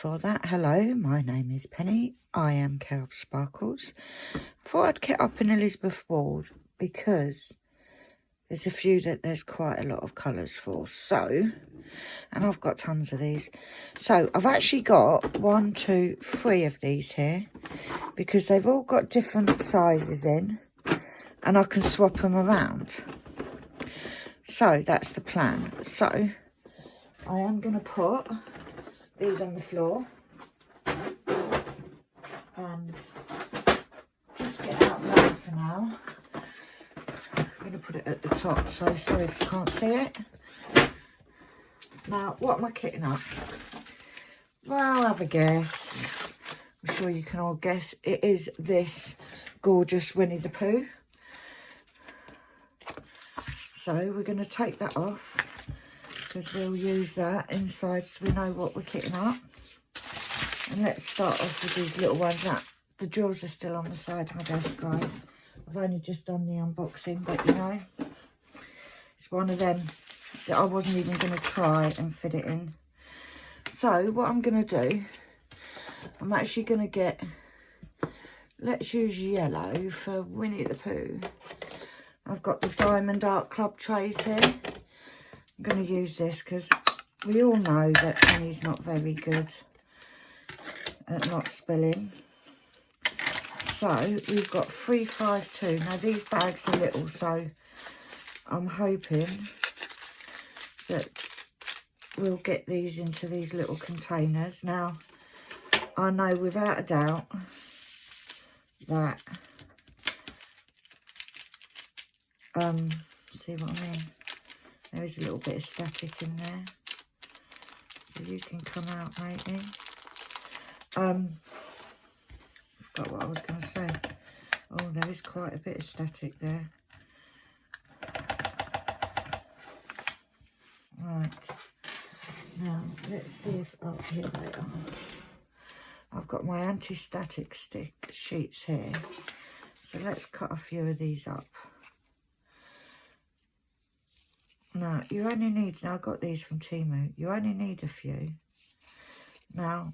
before that, hello, my name is Penny. I am KALBS Sparkles. Thought I'd get up in Elizabeth Ward because there's a few that there's quite a lot of colours for. So, and I've got tons of these. So I've actually got 1, 2, 3 of these here because they've all got different sizes in and I can swap them around. So that's the plan. So I am going to put these on the floor and just get out of the way for now. I'm going to put it at the top, so sorry if you can't see it. Now, what am I kitting up? Well, have a guess. I'm sure you can all guess. It is this gorgeous Winnie the Pooh. So we're going to take that off because we'll use that inside so we know what we're kitting up. And let's start off with these little ones. That the drawers are still on the side of my desk, guys. I've only just done the unboxing, but you know, it's one of them that I wasn't even going to try and fit it in. So what I'm going to do, I'm actually going to get, let's use yellow for Winnie the Pooh. I've got the Diamond Art Club trays here. I'm going to use this because we all know that Penny's not very good at not spilling. So we've got 352. Now these bags are little, so I'm hoping that we'll get these into these little containers. Now I know without a doubt that see what I mean, there is a little bit of static in there, so you can come out maybe. Forgot what I was going to say. Oh, there is quite a bit of static there. Right, now let's see if, oh, here they are. I've got my anti-static stick sheets here, so let's cut a few of these up. Now, you only need, now I got these from Temu, you only need a few. Now,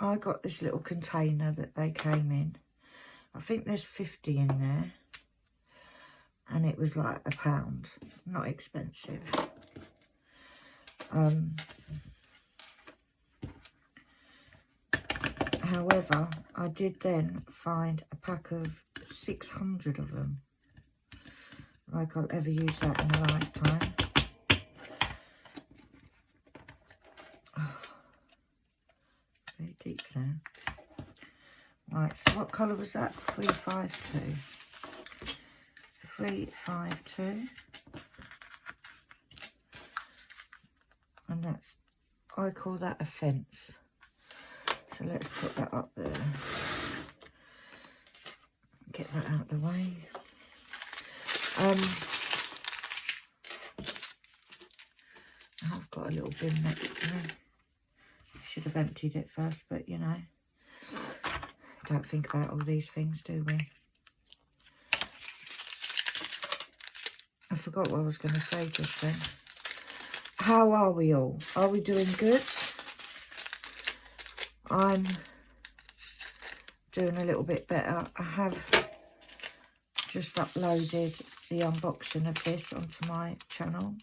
I got this little container that they came in. I think there's 50 in there. And it was like £1, not expensive. However, I did then find a pack of 600 of them. Like I'll ever use that in a lifetime. Oh, very deep there. Right, so what colour was that? 352. 352. And that's, I call that a fence. So let's put that up there. Get that out of the way. I've got a little bin next to me. Should have emptied it first, but you know, don't think about all these things, do we? I forgot what I was going to say just then. How are we all? Are we doing good? I'm doing a little bit better. I have just uploaded the unboxing of this onto my channel.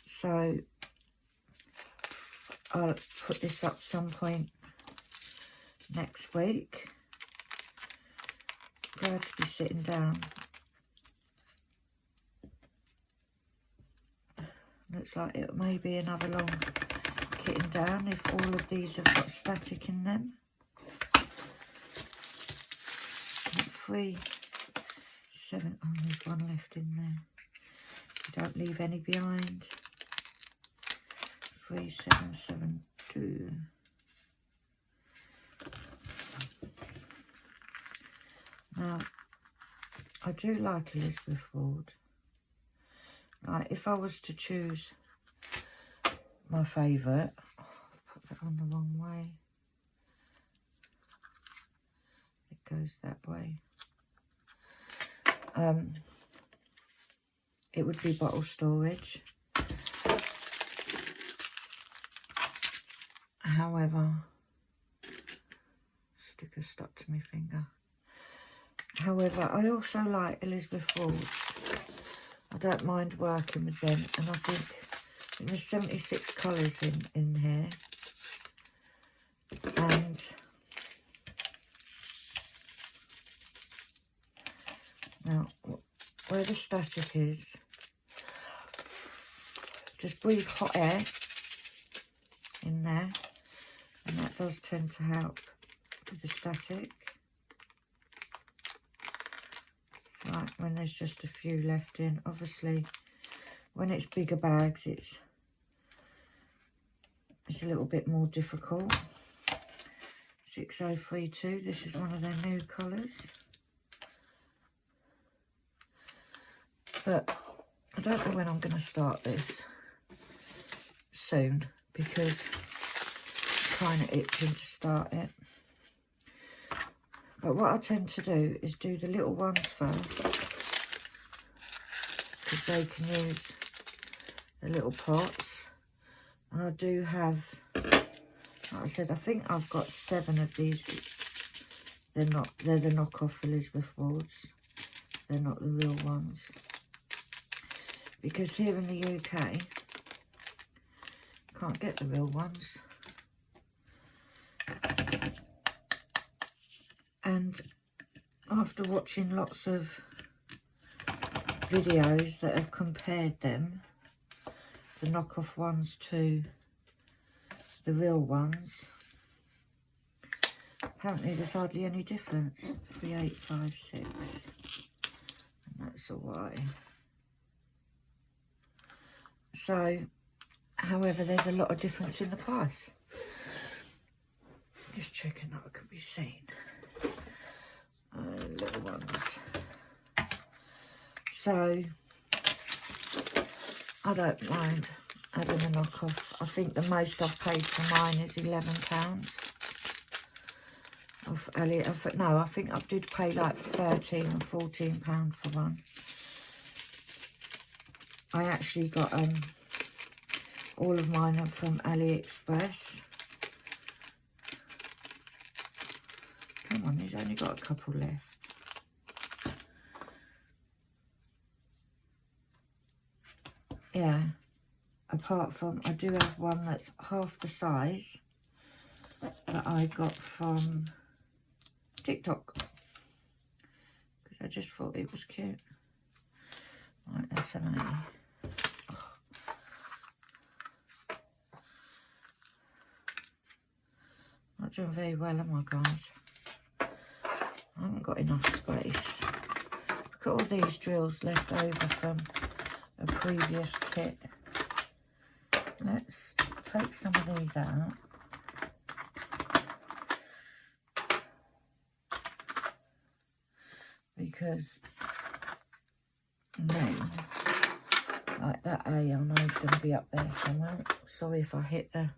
So I'll put this up some point next week. Glad to be sitting down. Looks like it may be another long kitting down if all of these have got static in them. 3, 7, oh, there's one left in there. Don't leave any behind. 3, 7, 7, 2. Now, I do like Elizabeth Ward. Right, if I was to choose my favourite, oh, I've put that on the wrong way. It goes that way. It would be bottle storage. However, sticker stuck to my finger. However, I also like Elizabeth Ward's. I don't mind working with them, and I think there's 76 colours in here. And now, where the static is, just breathe hot air in there, and that does tend to help with the static. Right, when there's just a few left in. Obviously, when it's bigger bags, it's a little bit more difficult. 6032, this is one of their new colours. But I don't know when I'm going to start this. Soon, because I'm kind of itching to start it. But what I tend to do is do the little ones first, because they can use the little pots. And I do have, like I said, I think I've got 7 of these. They're the knockoff Elizabeth Ward's. They're not the real ones. Because here in the UK, can't get the real ones. And after watching lots of videos that have compared them, the knockoff ones to the real ones, apparently there's hardly any difference. 3856, and that's a Y. So, however, there's a lot of difference in the price. Just checking that it can be seen. Little ones. So, I don't mind having a knockoff. I think the most I've paid for mine is £11. Off Elliot. No, I think I did pay like £13 or £14 for one. I actually got all of mine are from AliExpress. Come on, he's only got a couple left. Yeah, apart from, I do have one that's half the size that I got from TikTok, because I just thought it was cute. Right, that's an 80. Oh. Not doing very well, am I, guys? I haven't got enough space. Look at all these drills left over from a previous kit. Let's take some of these out. Because then, like that A, I know is going to be up there somewhere. Sorry if I hit the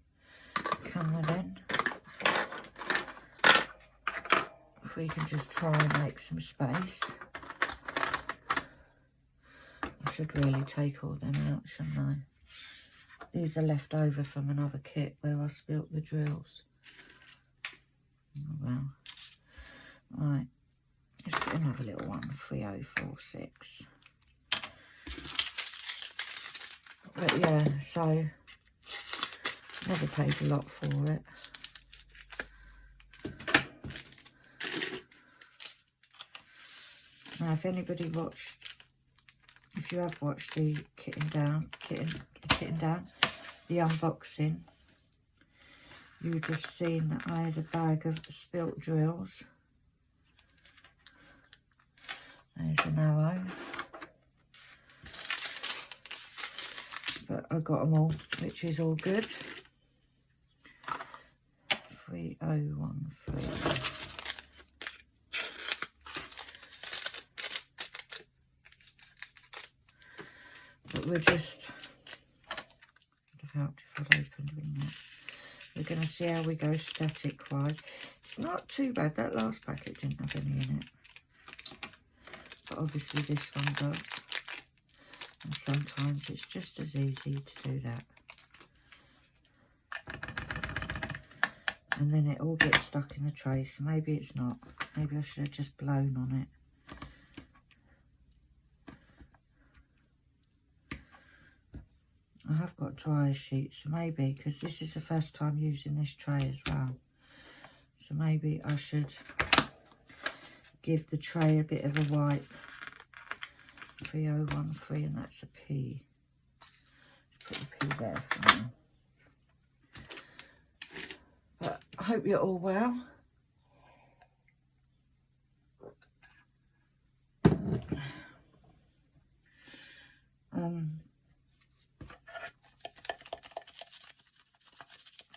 camera then. If we can just try and make some space. I should really take all them out, shouldn't I? These are left over from another kit where I spilt the drills. Oh well. Right. Let's get another little one, 3046. But yeah, so never paid a lot for it. Now, if anybody watched, if you have watched the kitting down, the unboxing, you would have seen that I had a bag of spilt drills. There's an arrow. But I got them all, which is all good. 3013. But we're just, would have helped if I'd opened, wouldn't it? We're going to see how we go static wise. It's not too bad. That last packet didn't have any in it. But obviously this one does. And sometimes it's just as easy to do that. and then it all gets stuck in the tray. So maybe it's not. Maybe I should have just blown on it. I have got dryer sheets, so maybe, because this is the first time using this tray as well, so maybe I should give the tray a bit of a wipe. 3013, and that's a P. Let's put the P there for now. But I hope you're all well.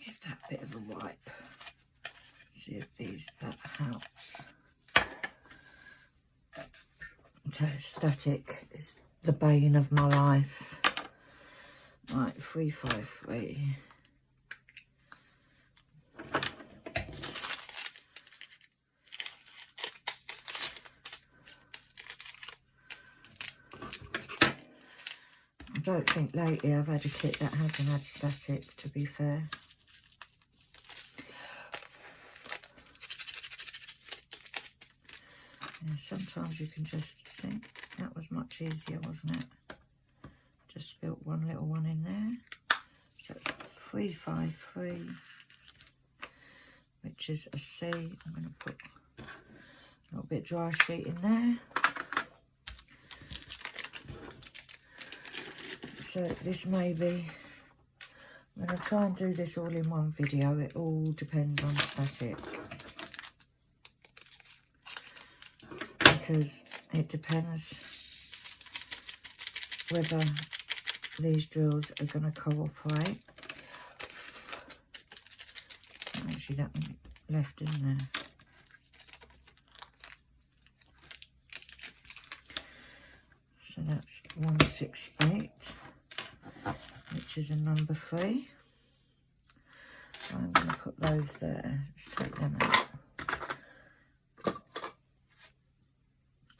Give that a bit of a wipe. See if that helps. Static is the bane of my life. Right, 353. I don't think lately I've had a kit that hasn't had static, to be fair. Yeah, sometimes you can just see, that was much easier, wasn't it? Just spilt one little one in there. So that's 353, which is a C. I'm going to put a little bit dry sheet in there. So this may be, I'm going to try and do this all in one video. It all depends on static, because it depends whether these drills are going to cooperate. Actually, that one left in there. So that's 168, which is a number 3. So I'm going to put those there. Let's take them out.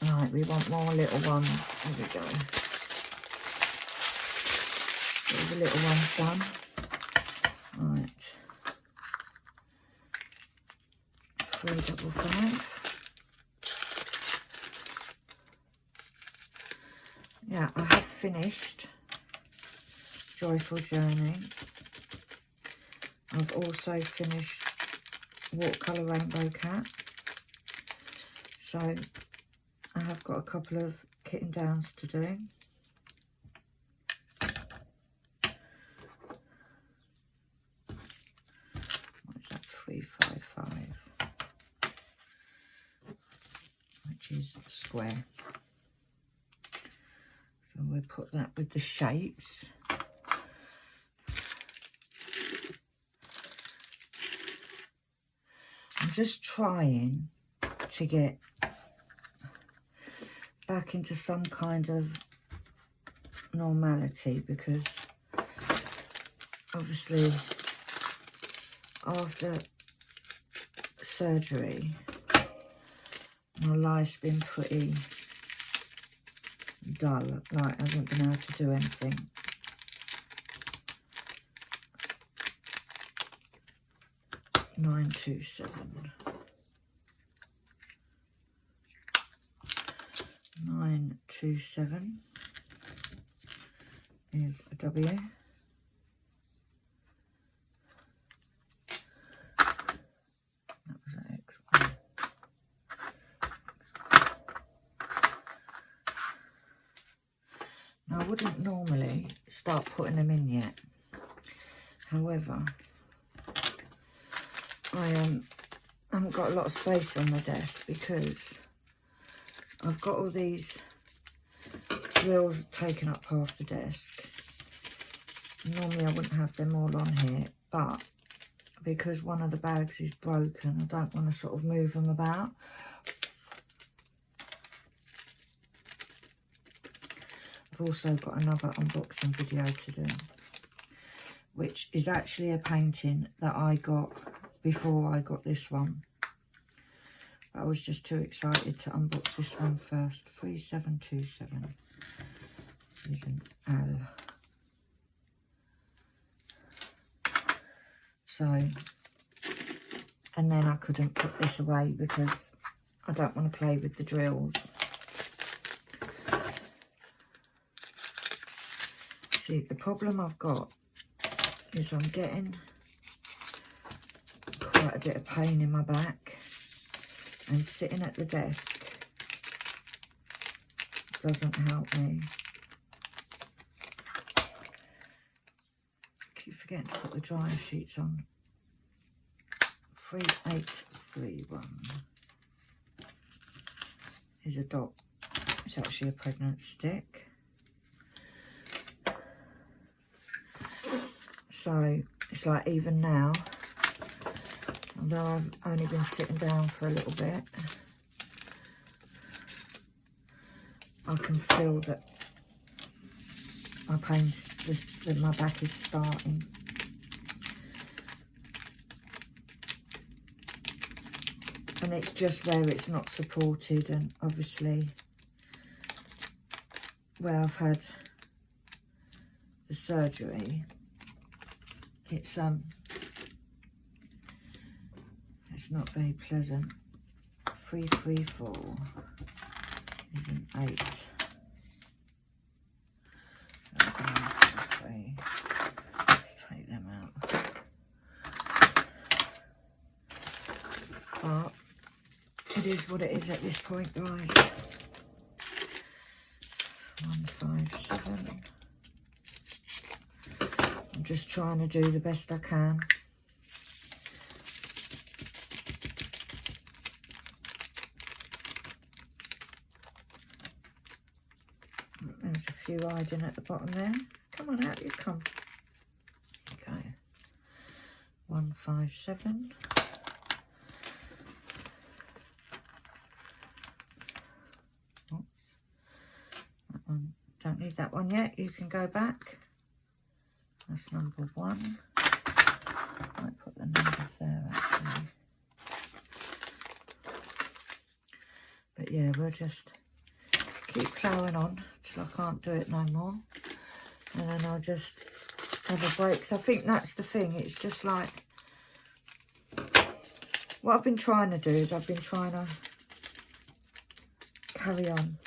Right, we want more little ones. There we go. Get the little ones done. Right. 355. Yeah, I have finished Joyful Journey. I've also finished Watercolour Rainbow Cat. So I have got a couple of kitten downs to do. What is that? 355, which is square. So we'll put that with the shapes. I'm just trying to get back into some kind of normality, because obviously after surgery my life's been pretty dull. Like, I haven't been able to do anything. $927. 927 is a W. That was an X1. Now, I wouldn't normally start putting them in yet. However, I haven't got a lot of space on the desk, because I've got all these drills taking up half the desk. Normally I wouldn't have them all on here, but because one of the bags is broken, I don't want to sort of move them about. I've also got another unboxing video to do, which is actually a painting that I got before I got this one. I was just too excited to unbox this one first. 3727 is an L. So and then I couldn't put this away because I don't want to play with the drills. See, the problem I've got is I'm getting quite a bit of pain in my back, and sitting at the desk doesn't help me. Keep forgetting to put the dryer sheets on. 3831 is a dot. It's actually a pregnant stick. So it's like, even now, although I've only been sitting down for a little bit, I can feel that my pain, that my back is starting. And it's just where it's not supported, and obviously where I've had the surgery, it's not very pleasant. 334 is an 8. Let's take them out. But it is what it is at this point, guys. 157. I'm just trying to do the best I can. There's a few hiding at the bottom there. Come on, out you come. Okay. 157. Oops. That one. Don't need that one yet. You can go back. That's number 1. Might put the numbers there actually. But yeah, we'll just keep ploughing on till I can't do it no more, and then I'll just have a break. So I think that's the thing, it's just like, what I've been trying to do is I've been trying to carry on,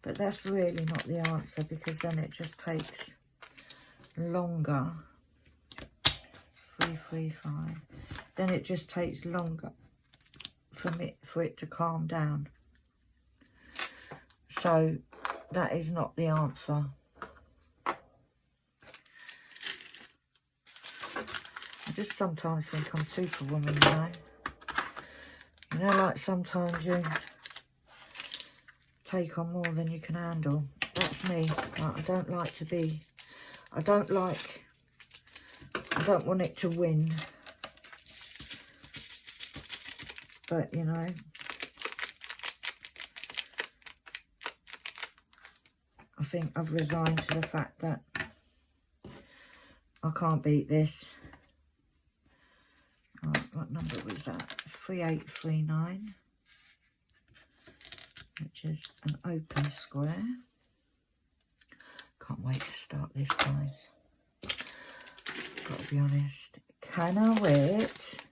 but that's really not the answer, because then it just takes longer. 335, then it just takes longer for it to calm down. So that is not the answer. I just sometimes think I'm Superwoman, you know. You know, like sometimes you take on more than you can handle. That's me. Like, I don't like to be, I don't want it to win. But, you know, I think I've resigned to the fact that I can't beat this. Right, what number was that? 3839, which is an open square. Can't wait to start this, guys. Got to be honest. Can I wait?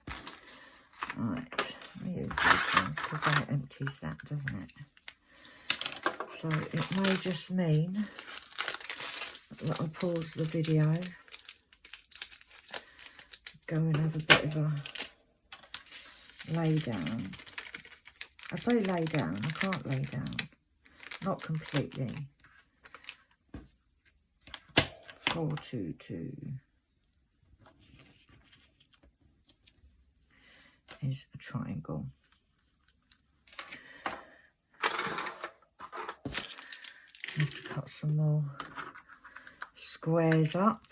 Right, let me use these ones because then it empties that, doesn't it? So it may just mean that I'll pause the video, go and have a bit of a lay down. I say lay down, I can't lay down. Not completely. 422 is a triangle. I have to cut some more squares up.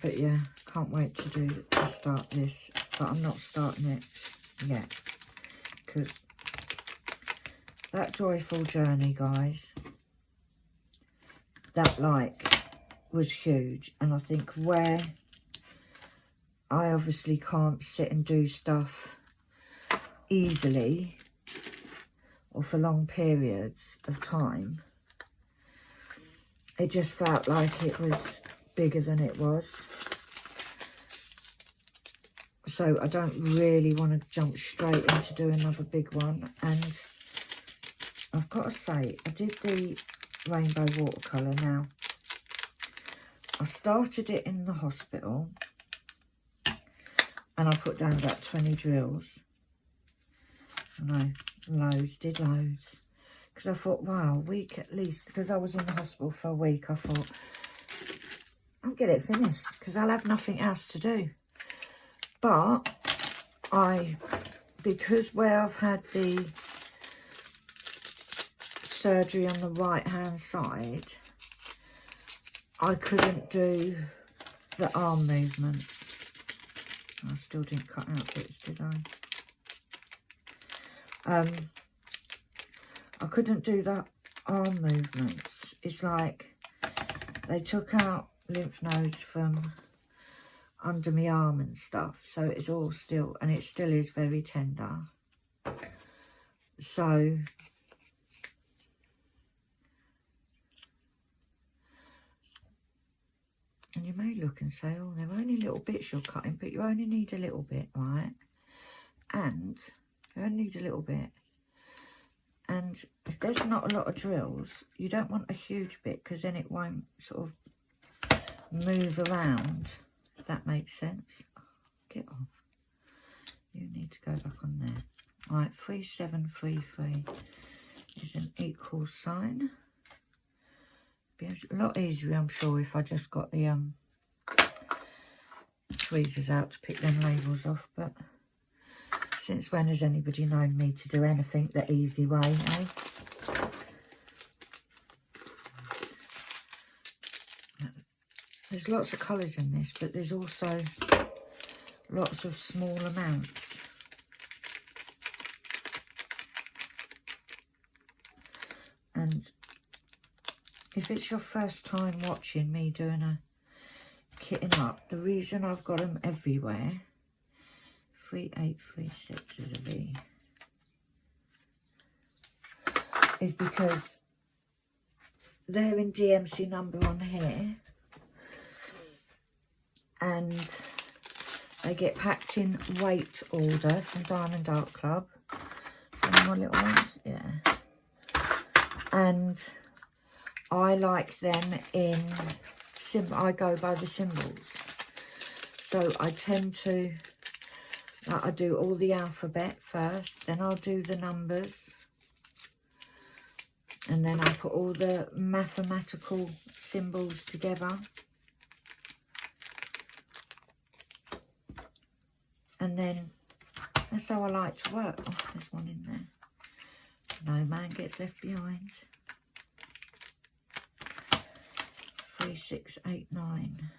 But yeah, can't wait to start this, but I'm not starting it yet because that joyful journey, guys, that was huge. And I think where I obviously can't sit and do stuff easily or for long periods of time, it just felt like it was bigger than it was. So I don't really want to jump straight into do another big one. And I've got to say, I did the rainbow watercolour now. I started it in the hospital and I put down about 20 drills. I know, loads, did loads. Because I thought, wow, a week at least. Because I was in the hospital for a week, I thought, I'll get it finished because I'll have nothing else to do. But because where I've had the surgery on the right hand side, I couldn't do the arm movements. I still didn't cut out bits, did I? I couldn't do the arm movements. It's like they took out lymph nodes from under my arm and stuff, so it's all still, and it still is very tender. So and you may look and say, oh, they're only little bits you're cutting, but you only need a little bit, right? And you only need a little bit. And if there's not a lot of drills, you don't want a huge bit because then it won't sort of move around, if that makes sense. Oh, get off. You need to go back on there. All right, 3733 is an equal sign. Be a lot easier, I'm sure, if I just got the tweezers out to pick them labels off. But since when has anybody known me to do anything the easy way, eh? There's lots of colours in this, but there's also lots of small amounts. And if it's your first time watching me doing a kitting up, the reason I've got them everywhere, 3836 is a V, is because they're in DMC number on here and they get packed in weight order from Diamond Art Club. And my little ones, yeah. And I like them in, I go by the symbols. So I tend to, I do all the alphabet first, then I'll do the numbers. And then I put all the mathematical symbols together. And then, that's how I like to work. Oh, there's one in there. No man gets left behind. 3689.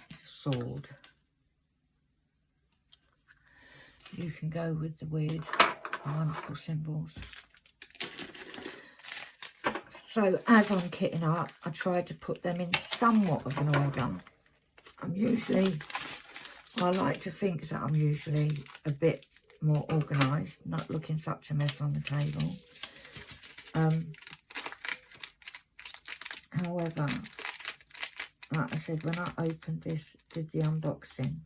It's a sword. You can go with the weird, wonderful symbols. So as I'm kitting up, I try to put them in somewhat of an order. I like to think that I'm usually a bit more organised, not looking such a mess on the table. However, like I said, when I opened this, did the unboxing,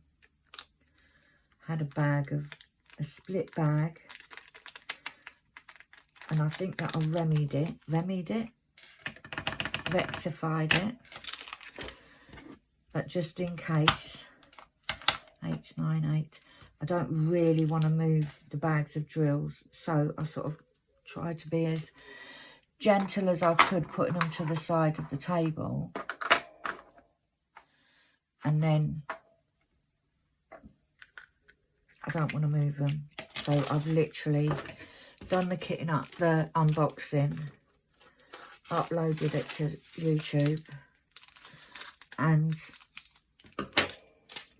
had a split bag, and I think that I rectified it, but just in case, 898, I don't really want to move the bags of drills, so I sort of tried to be as gentle as I could, putting them to the side of the table. And then I don't want to move them. So I've literally done the kitting up, the unboxing, uploaded it to YouTube, and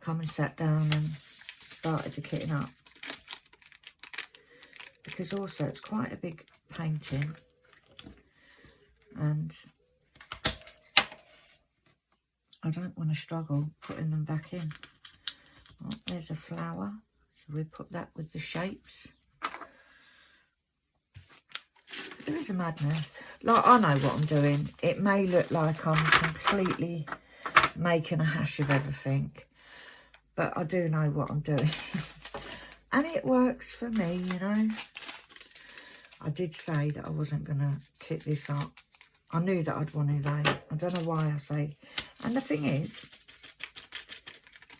come and sat down and started the kitting up. Because also it's quite a big painting. And I don't want to struggle putting them back in. Oh, there's a flower, so we put that with the shapes. There is a madness. Like, I know what I'm doing. It may look like I'm completely making a hash of everything, but I do know what I'm doing. And it works for me, you know. I did say that I wasn't going to kit this up. I knew that I'd want to though. I don't know why I say. And the thing is,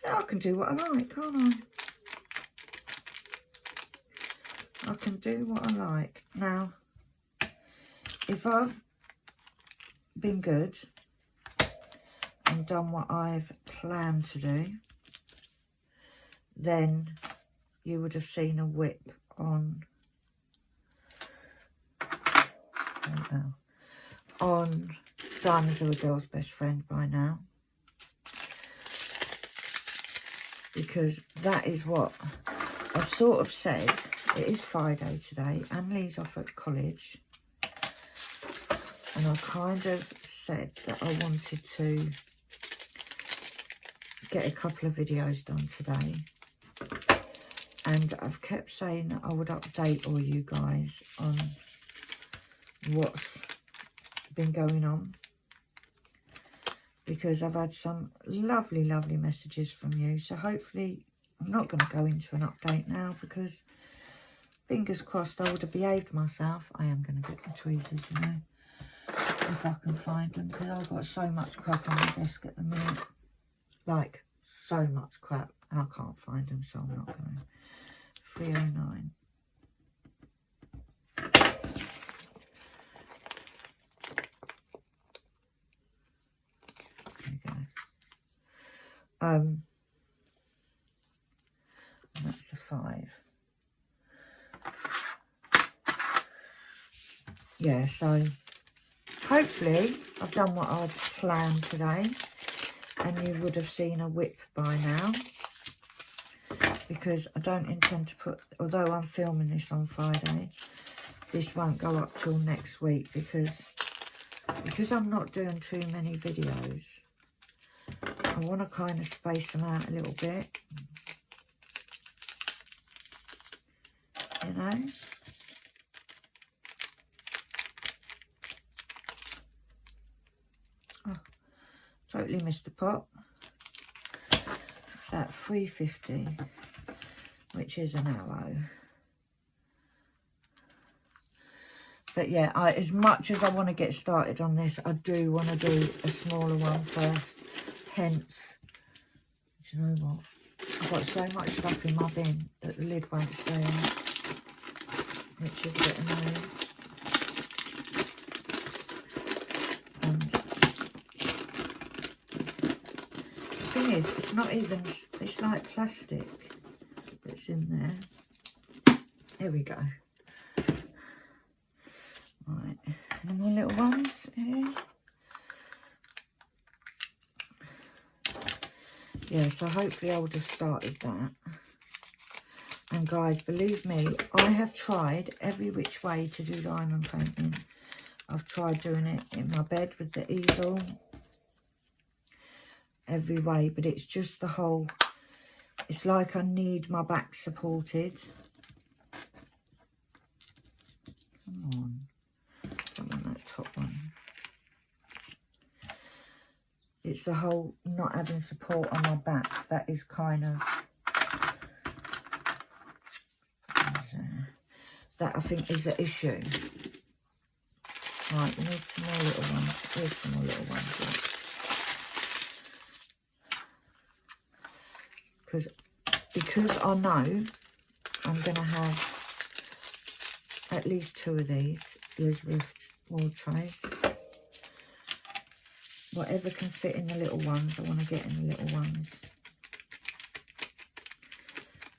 I can do what I like, can't I? I can do what I like. Now, if I've been good and done what I've planned to do, then you would have seen a whip on, on Diamonds Are a Girl's Best Friend by now. Because that is what I've sort of said. It is Friday today. Annalie's off at college. And I kind of said that I wanted to get a couple of videos done today. And I've kept saying that I would update all you guys on what's been going on. Because I've had some lovely, lovely messages from you. So hopefully, I'm not going to go into an update now because fingers crossed I would have behaved myself. I am going to get the tweezers, you know, if I can find them. Because I've got so much crap on my desk at the minute. Like, so much crap. And I can't find them, so I'm not going to. 309. And that's a 5. Yeah, so hopefully I've done what I'd planned today, and you would have seen a whip by now, because I don't intend to put, although I'm filming this on Friday, this won't go up till next week because I'm not doing too many videos. I want to kind of space them out a little bit, you know. Oh, totally missed the pot. It's at 350, which is an arrow. But yeah, as much as I want to get started on this, I do want to do a smaller one first. Hence, do you know what? I've got so much stuff in my bin that the lid won't stay on, which is a bit annoying. And the thing is, it's not even, it's like plastic that's in there. Here we go. Right, any more little ones here? Yeah, so hopefully I would have started that. And guys, believe me, I have tried every which way to do diamond painting. I've tried doing it in my bed with the easel. Every way, but it's just the whole, it's like I need my back supported. Come on. Come on, that top one. It's the whole not having support on my back that is kind of, that I think is an issue. Right, we need some more little ones. Here's some more little ones. Because I know I'm going to have at least 2 of these Elizabeth wall trays. Whatever can fit in the little ones, I want to get in the little ones.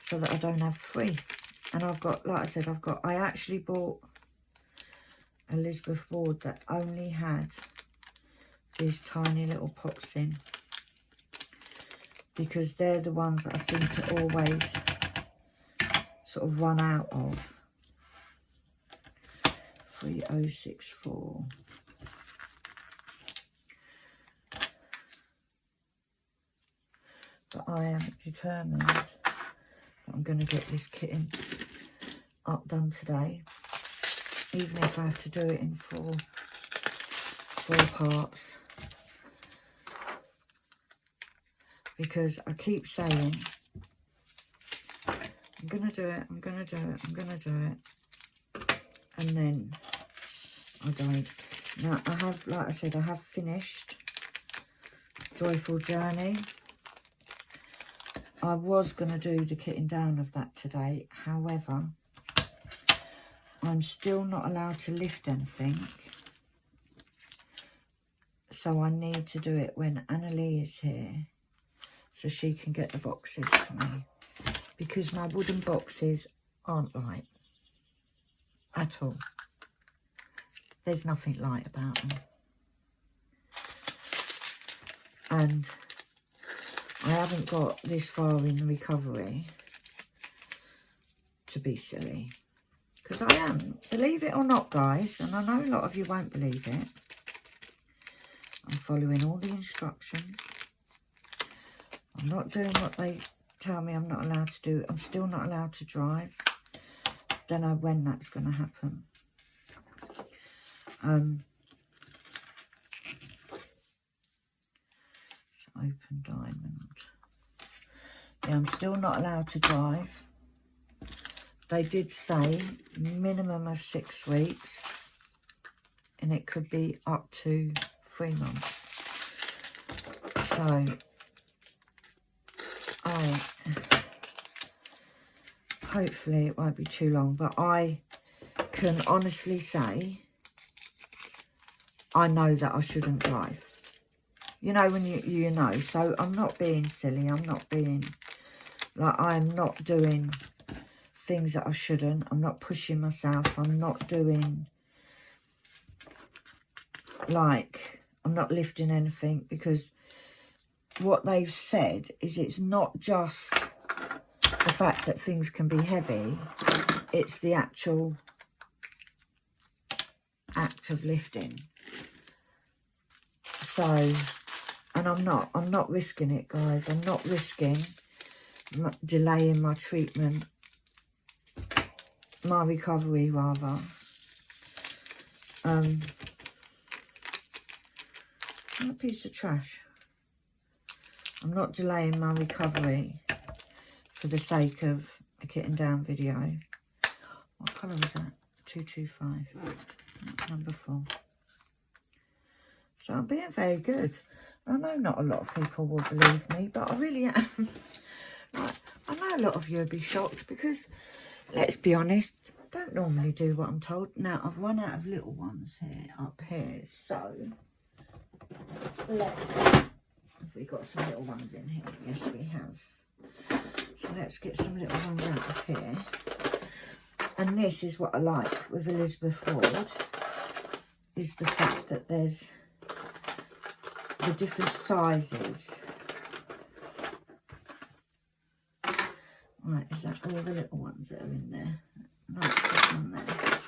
So that I don't have 3. And I've got, like I said, I actually bought Elizabeth Ward that only had these tiny little pots in. Because they're the ones that I seem to always sort of run out of. 3064. But I am determined that I'm going to get this kitten up done today. even if I have to do it in four parts. Because I keep saying, I'm going to do it, I'm going to do it, I'm going to do it. And then I don't. Now, I have, like I said, I have finished Joyful Journey. I was going to do the kitting down of that today. However, I'm still not allowed to lift anything. So I need to do it when Annalie is here, so she can get the boxes for me. Because my wooden boxes aren't light at all. There's nothing light about them. And I haven't got this far in recovery to be silly. Because I am. Believe it or not, guys, and I know a lot of you won't believe it, I'm following all the instructions. I'm not doing what they tell me I'm not allowed to do. I'm still not allowed to drive. Don't know when that's going to happen. It's open diamond. Yeah, I'm still not allowed to drive. They did say minimum of 6 weeks, and it could be up to 3 months. So hopefully it won't be too long, but I can honestly say I know that I shouldn't drive. You know, when you know. So I'm not being silly. I'm not being, like, I'm not doing things that I shouldn't. I'm not pushing myself. I'm not doing, like, I'm not lifting anything, because what they've said is it's not just the fact that things can be heavy, it's the actual act of lifting. So, and I'm not risking it, guys. I'm not risking delaying my treatment, my recovery rather. A piece of trash. I'm not delaying my recovery for the sake of a kitting down video. What colour was that? 225. Number 4. So I'm being very good. I know not a lot of people will believe me, but I really am. Like, I know a lot of you will be shocked because, let's be honest, I don't normally do what I'm told. Now, I've run out of little ones here, up here, so let's... Have we got some little ones in here? Yes, we have. So let's get some little ones out of here. And this is what I like with Elizabeth Ward, is the fact that there's the different sizes. Right, is that all the little ones that are in there? No, there's one there.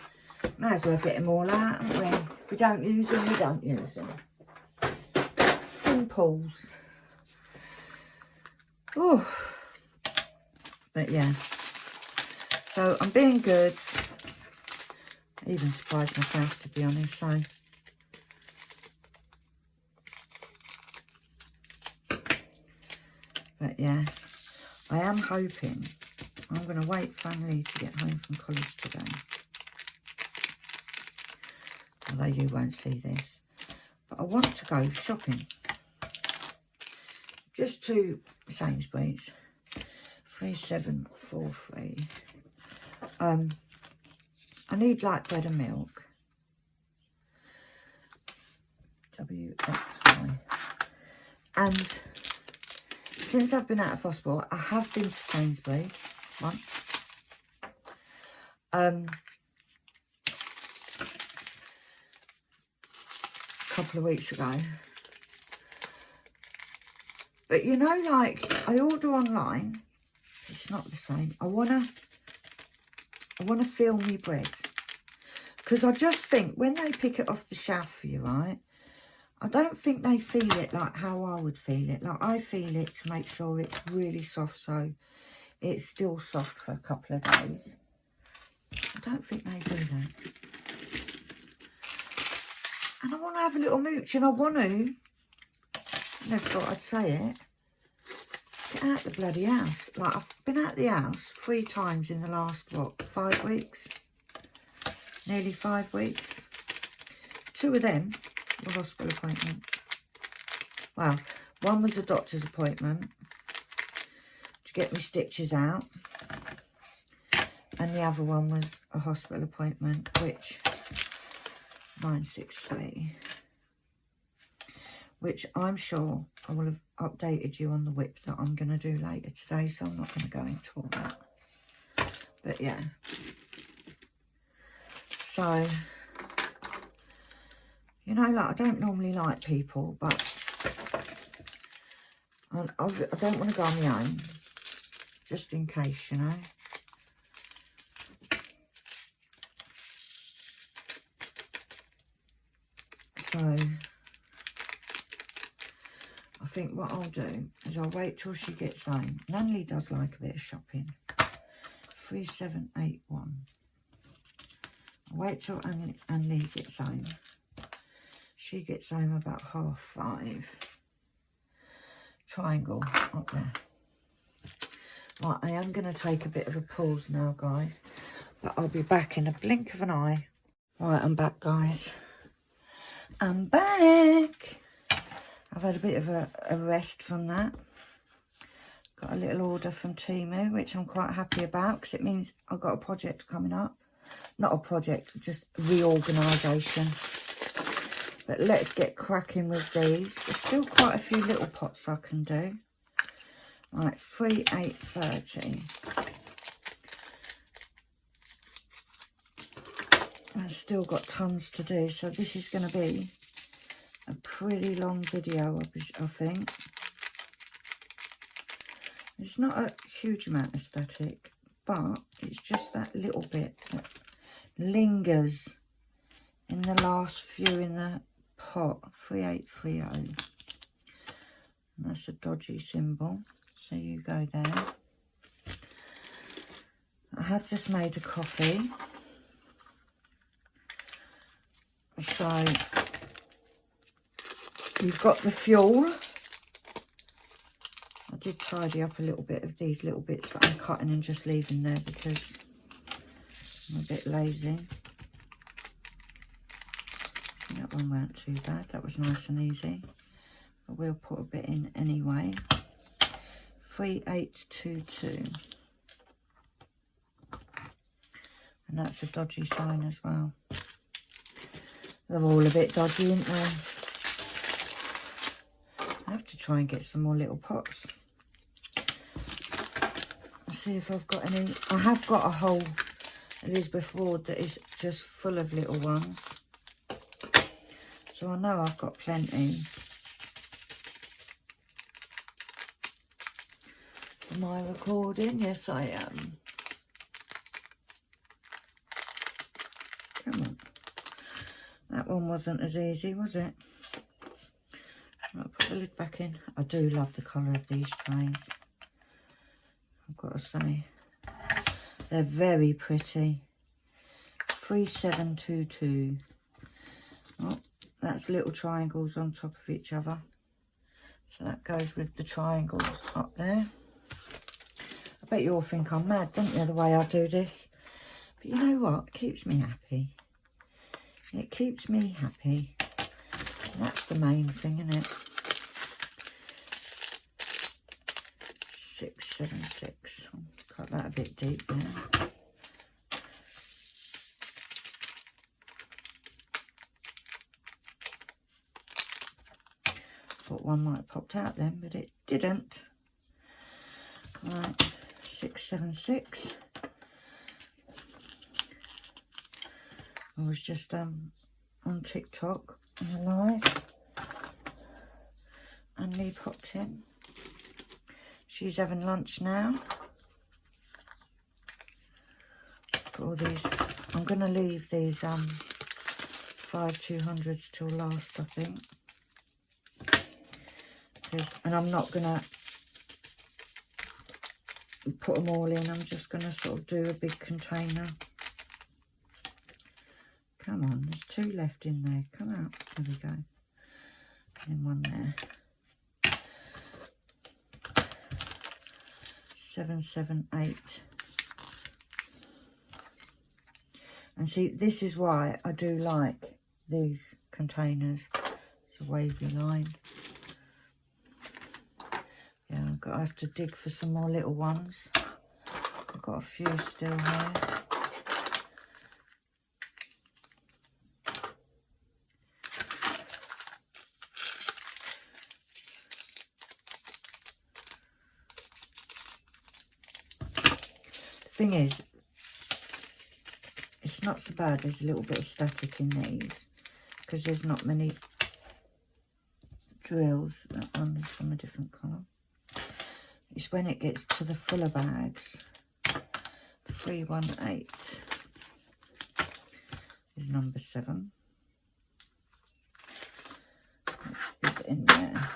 Might as well get them all out, haven't we? If we don't use them, we don't use them. Simples. Oh, but yeah. So I'm being good. I even surprised myself, to be honest. So but yeah, I am hoping. I'm going to wait for Annalie to get home from college today. Although you won't see this. But I want to go shopping. Just to Sainsbury's. 3743. I need light bread and milk. WXY. And since I've been out of hospital, I have been to Sainsbury's once. A couple of weeks ago. But you know, like, I order online. It's not the same. I wanna feel me bread. Because I just think when they pick it off the shelf for you, right, I don't think they feel it like how I would feel it. Like, I feel it to make sure it's really soft, so it's still soft for a couple of days. I don't think they do that. And I want to have a little mooch, and I want to, never thought I'd say it, get out the bloody house. Like, I've been out the house 3 times in the last, what, 5 weeks? Nearly 5 weeks. 2 of them were hospital appointments. Well, one was a doctor's appointment to get my stitches out. And the other one was a hospital appointment, which, 963, which I'm sure I will have updated you on the whip that I'm going to do later today, so I'm not going to go into all that. But yeah. So, you know, like, I don't normally like people, but I don't want to go on my own, just in case, you know. So, I think what I'll do is I'll wait till she gets home. Natalie does like a bit of shopping. 3781. I'll wait till Annie gets home. She gets home about 5:30. Triangle up there. Right, I am going to take a bit of a pause now, guys. But I'll be back in a blink of an eye. Right, I'm back, guys. I'm back. I've had a bit of a rest from that. Got a little order from Temu, which I'm quite happy about, because it means I've got a project coming up. Not a project, just reorganisation. But let's get cracking with these. There's still quite a few little pots I can do. Right, 3830. I've still got tons to do, so this is going to be a pretty long video, I think. It's not a huge amount of static, but it's just that little bit that lingers in the last few in the pot. 3830. And that's a dodgy symbol, so you go there. I have just made a coffee. So, you've got the fuel. I did tidy up a little bit of these little bits that I'm cutting and just leaving there because I'm a bit lazy. That one weren't too bad. That was nice and easy. But we'll put a bit in anyway. 3822. And that's a dodgy sign as well. They're all a bit dodgy, aren't they? I have to try and get some more little pots. Let's see if I've got any. I have got a whole Elizabeth Ward that is just full of little ones. So I know I've got plenty. Am I recording? Yes, I am. Come on. That one wasn't as easy, was it? I'll put the lid back in. I do love the colour of these trays. I've got to say. They're very pretty. 3722. Oh, that's little triangles on top of each other. So that goes with the triangles up there. I bet you all think I'm mad, don't you, the way I do this? But you know what? It keeps me happy. It keeps me happy. That's the main thing, isn't it? 676. Cut that a bit deep there. Thought one might have popped out then, but it didn't. Right, 676. I was just on TikTok on a live, and Lee popped in. She's having lunch now. Got all these. I'm going to leave these 5200s till last, I think. And I'm not going to put them all in. I'm just going to sort of do a big container. Come on, there's 2 left in there. Come out. There we go. And then 1 there. 7, 7, 8. And see, this is why I do like these containers. It's a wavy line. Yeah, I have to dig for some more little ones. I've got a few still here. The thing is, it's not so bad. There's a little bit of static in these because there's not many drills. That one is from a different colour. It's when it gets to the fuller bags. 318 is number 7. Is in there.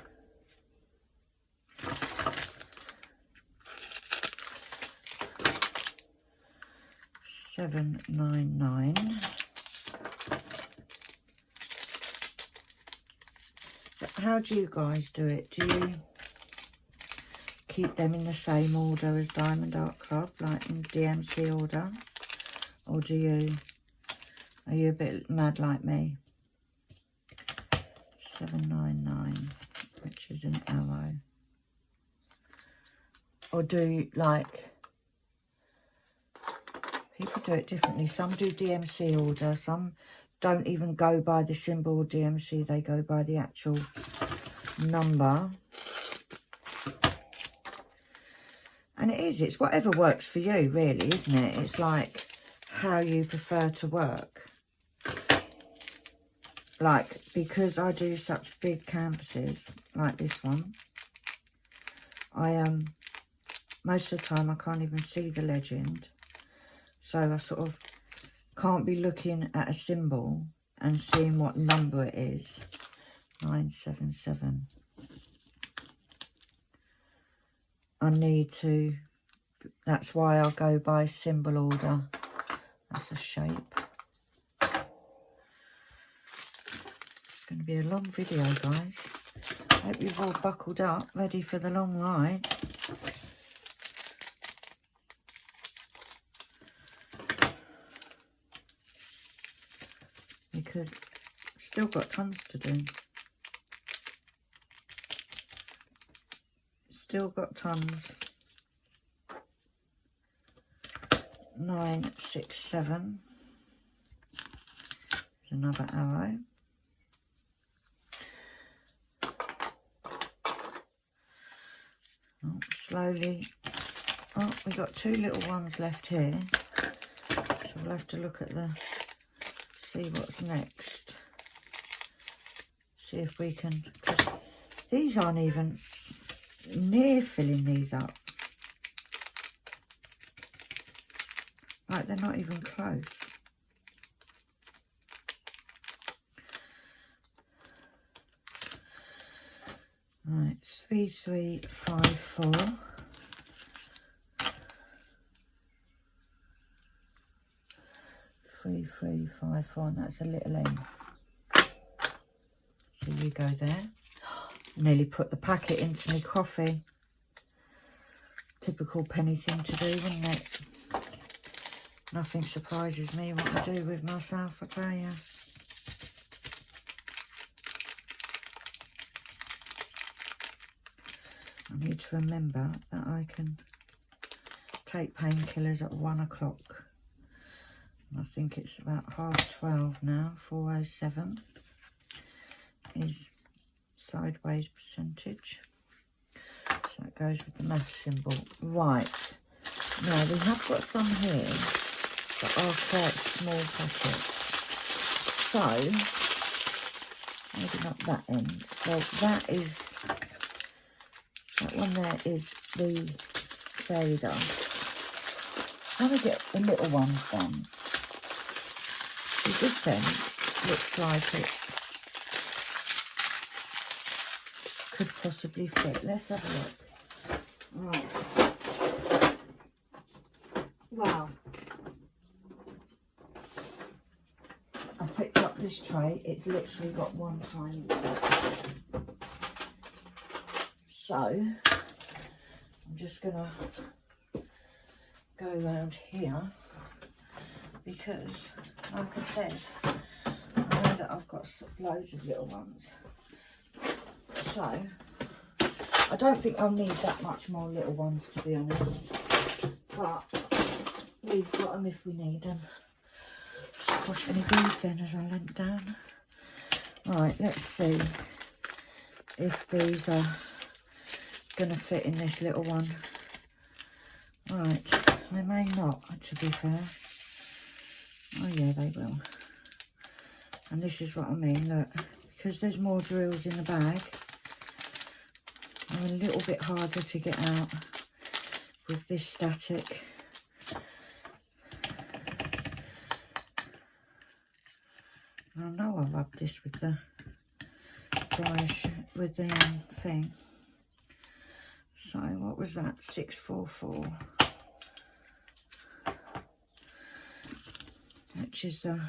$7.99. So how do you guys do it? Do you keep them in the same order as Diamond Art Club, like in DMC order? Or are you a bit mad like me? $7.99, which is an arrow. Or do you, like, people do it differently. Some do DMC order, some don't even go by the symbol DMC, they go by the actual number. And it's whatever works for you, really, isn't it? It's like how you prefer to work. Like, because I do such big canvases, like this one, most of the time I can't even see the legend. So I sort of can't be looking at a symbol and seeing what number it is. 977. I need to, that's why I'll go by symbol order. That's a shape. It's going to be a long video, guys. Hope you've all buckled up, ready for the long ride. Because still got tons to do. Still got tons. 967. There's another arrow. Oh, slowly. Oh, we've got 2 little ones left here. So we'll have to look at the, see what's next. See if we can, because these aren't even near filling these up. Like, they're not even close. Right, 3354. 3354, and that's a little end. So you go there. Nearly put the packet into my coffee. Typical penny thing to do, wouldn't it? Nothing surprises me what I do with myself, I tell you. I need to remember that I can take painkillers at 1 o'clock. I think it's about 12:30 now. 407 is sideways percentage. So that goes with the math symbol. Right. Now we have got some here that are quite small packets. So, maybe not that end. Well, that one there is the fairy dust. How do we get the little ones done? This end looks like it could possibly fit. Let's have a look. Right. Wow. I picked up this tray, it's literally got one tiny bit. So I'm just gonna go around here because, like I said, I know that I've got loads of little ones. So I don't think I'll need that much more little ones, to be honest, but we've got them if we need them. Gosh, any good then as I leant down. Right, let's see if these are going to fit in this little one. Right, they may not, to be fair. Oh yeah, they will. And this is what I mean, look, because there's more drills in the bag, they're a little bit harder to get out with this static. I know I rubbed this with the with the thing. So what was that? 644, which is the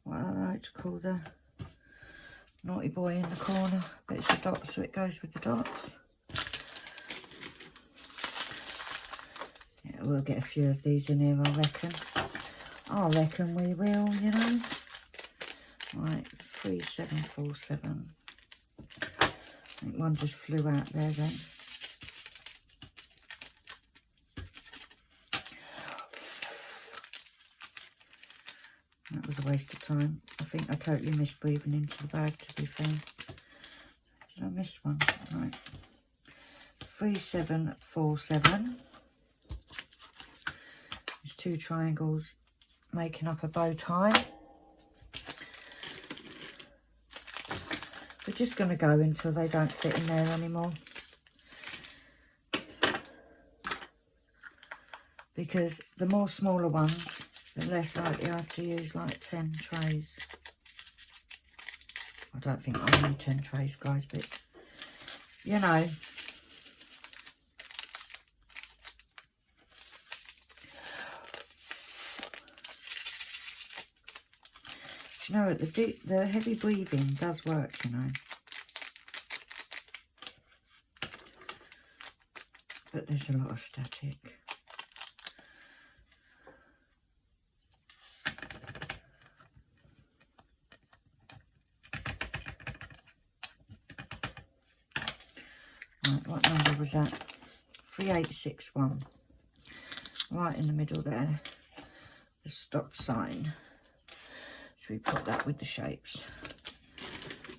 what I like to call the naughty boy in the corner, but it's a dot, so it goes with the dots. Yeah, we'll get a few of these in here, I reckon. I reckon we will, you know. Right, 3747. I think one just flew out there then. That was a waste of time. I think I totally missed breathing into the bag, to be fair. Did I miss one? Right. 3747. There's two triangles making up a bow tie. We're just going to go until they don't fit in there anymore. Because the more smaller ones, the less likely I have to use like 10 trays. I don't think I need 10 trays, guys, but you know. You know, the heavy breathing does work, you know. But there's a lot of static. Right, what number was that? 3861. Right in the middle there. The stop sign. So we put that with the shapes.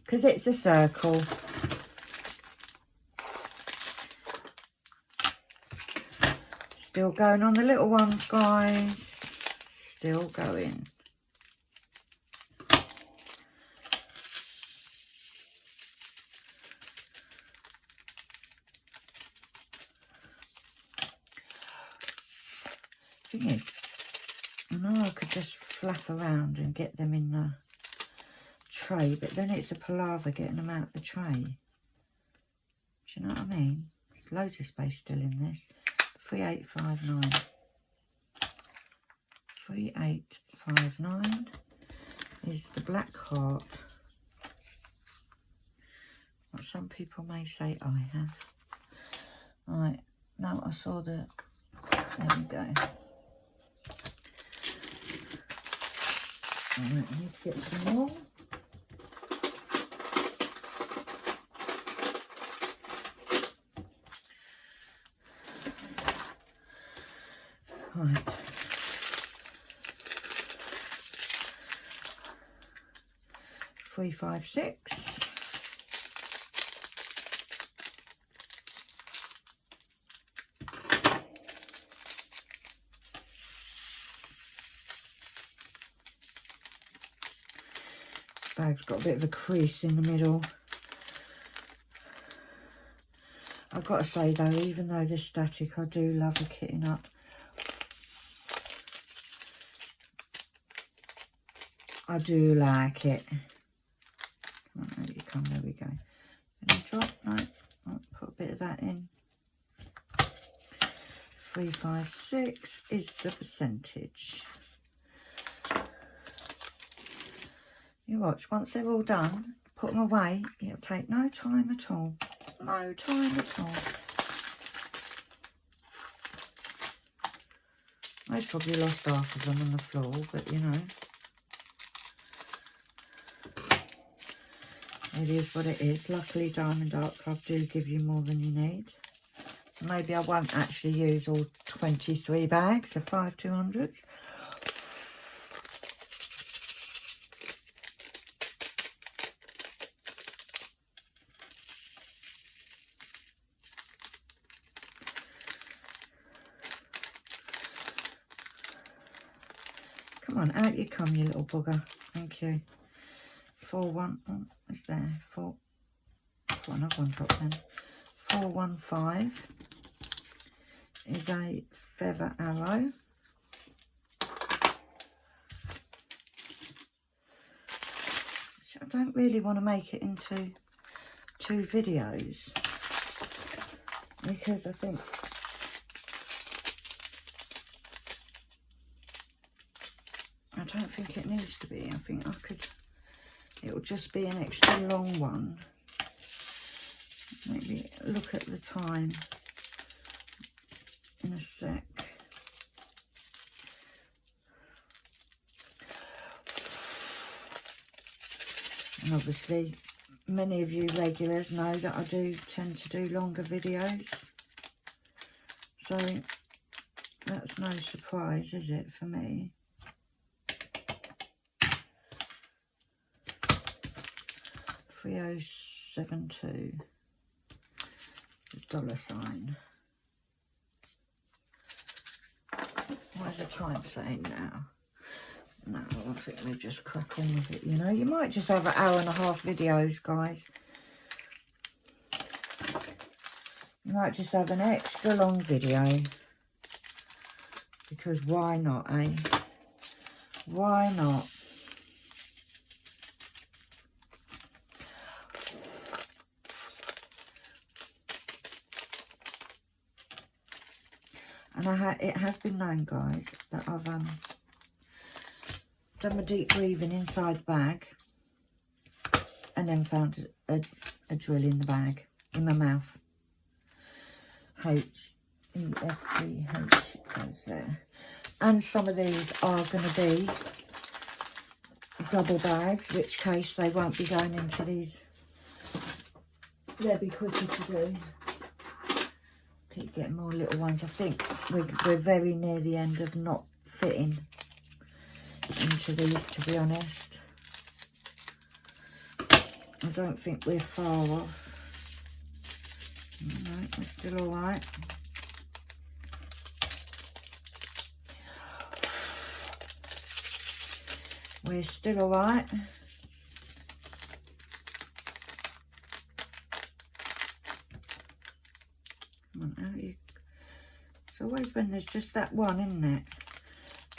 Because it's a circle. Still going on the little ones, guys. Still going. Thing is, I know I could just flap around and get them in the tray, but then it's a palaver getting them out the tray. Do you know what I mean? There's loads of space still in this. 3859. 3859 is the black heart. What some people may say I have. Right, now I saw the, there we go. Alright, I need to get some more. Right. Three, 5, 6. Bag's got a bit of a crease in the middle. I've got to say though, even though this static, I do love the kitting up. I do like it. Come on, there you come, there we go. Any drop? No, I'll put a bit of that in. 356 is the percentage. You watch, once they're all done, put them away. It'll take no time at all. No time at all. I've probably lost half of them on the floor, but you know. It is what it is. Luckily, Diamond Art Club do give you more than you need. So maybe I won't actually use all 23 bags of 5 200s. Come on, out you come, you little bugger. Thank you. 415, is there? 4, another one top then. 415 is a feather arrow. I don't really want to make it into 2 videos because I think it needs to be. I think it'll just be an extra long one. Maybe look at the time in a sec. And obviously, many of you regulars know that I do tend to do longer videos. So, that's no surprise, is it, for me? $3072, $. Where's the time saying now? No, I think we'll just crack on with it, you know. You might just have an hour-and-a-half videos, guys. You might just have an extra long video. Because why not, eh? Why not? And it has been known, guys, that I've done my deep breathing inside the bag and then found a drill in the bag, in my mouth. H-E-F-G-H goes there. And some of these are going to be double bags, which case they won't be going into these. They'll be quicker to do. Keep getting more little ones. I think we're very near the end of not fitting into these, to be honest. I don't think we're far off. Alright, we're still alright. We're still alright. It's always when there's just that one, isn't it?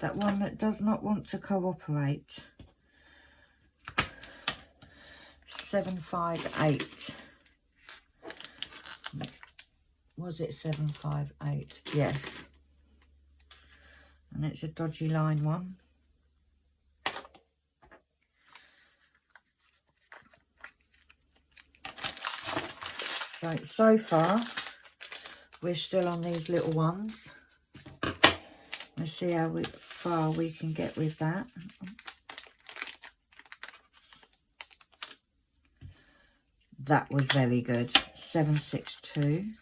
That one that does not want to cooperate. 758. Was it 758? Yes. And it's a dodgy line one. So far, we're still on these little ones. Let's see how far we can get with that. That was very good. 762,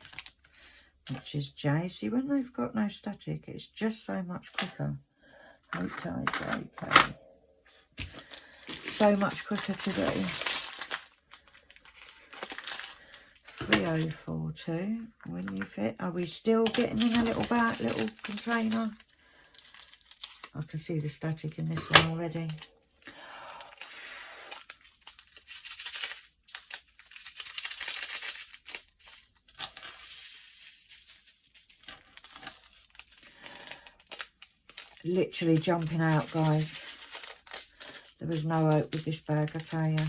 which is J. See, when they've got no static, it's just so much quicker. H-I-J-K. So much quicker to do. 3042. When you fit, are we still getting in a little little container? I can see the static in this one already. Literally jumping out, guys. There was no hope with this bag, I tell you.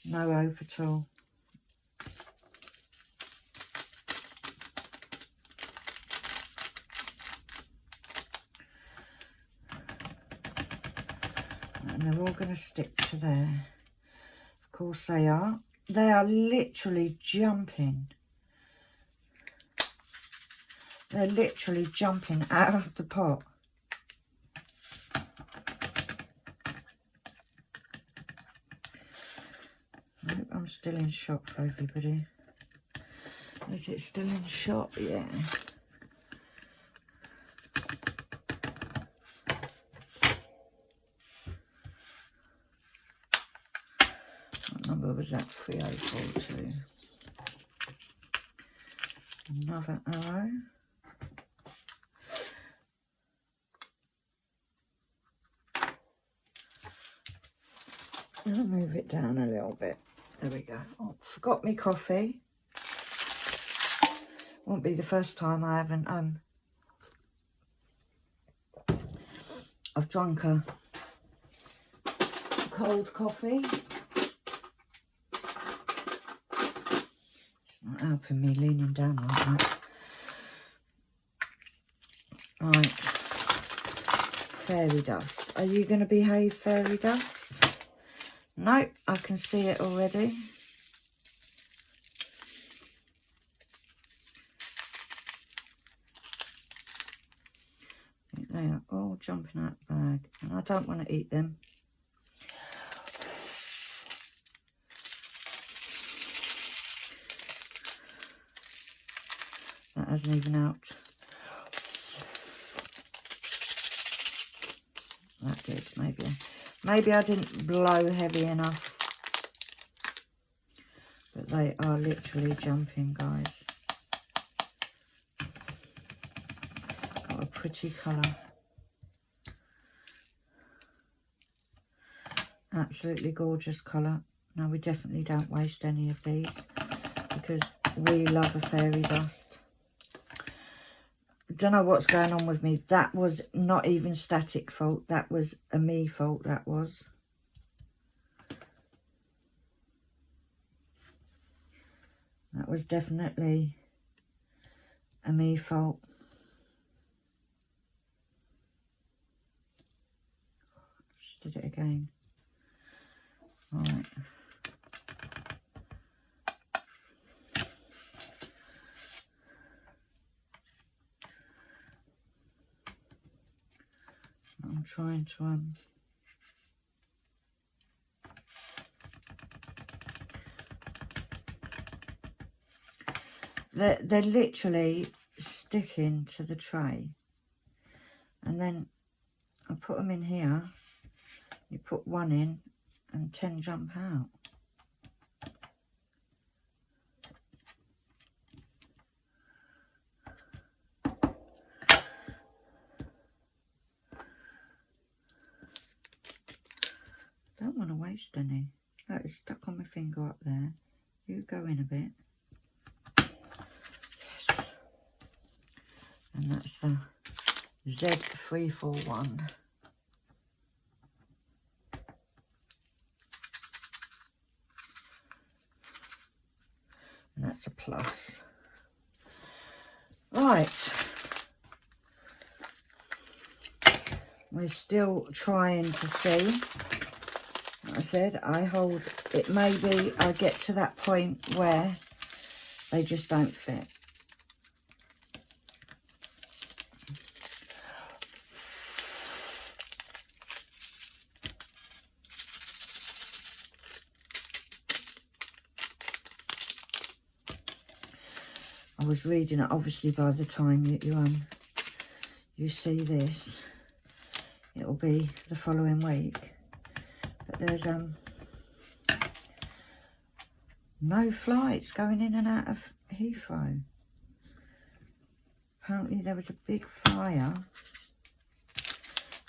No hope at all. And they're all going to stick to there. Of course they are. They are literally jumping. They're literally jumping out of the pot. I hope I'm still in shot for everybody. Is it still in shot? Yeah. What number was that? 3042. Another arrow. I'll move it down a little bit. There we go. Oh, forgot me coffee. Won't be the first time I haven't I've drunk a cold coffee. It's not helping me leaning down like that. Right. Fairy dust. Are you going to behave, fairy dust? Nope, I can see it already. They are all jumping out the bag, and I don't want to eat them. That hasn't even helped. That did, maybe I didn't blow heavy enough. But they are literally jumping, guys. What a pretty colour. Absolutely gorgeous colour. Now, we definitely don't waste any of these because we love a fairy dust. Don't know what's going on with me. That was not even static fault. That was a me fault, that was. That was definitely a me fault. Just did it again. Right. I'm trying to they're literally sticking to the tray, and then I put them in here. You put one in and 10 jump out. Don't want to waste any. That is stuck on my finger up there. You go in a bit. Yes. And that's the Z341. And that's a plus. Right. We're still trying to see. Like I said, I hold, it maybe I get to that point where they just don't fit. I was reading it, obviously by the time that you see this, it'll be the following week. But there's no flights going in and out of Heathrow. Apparently there was a big fire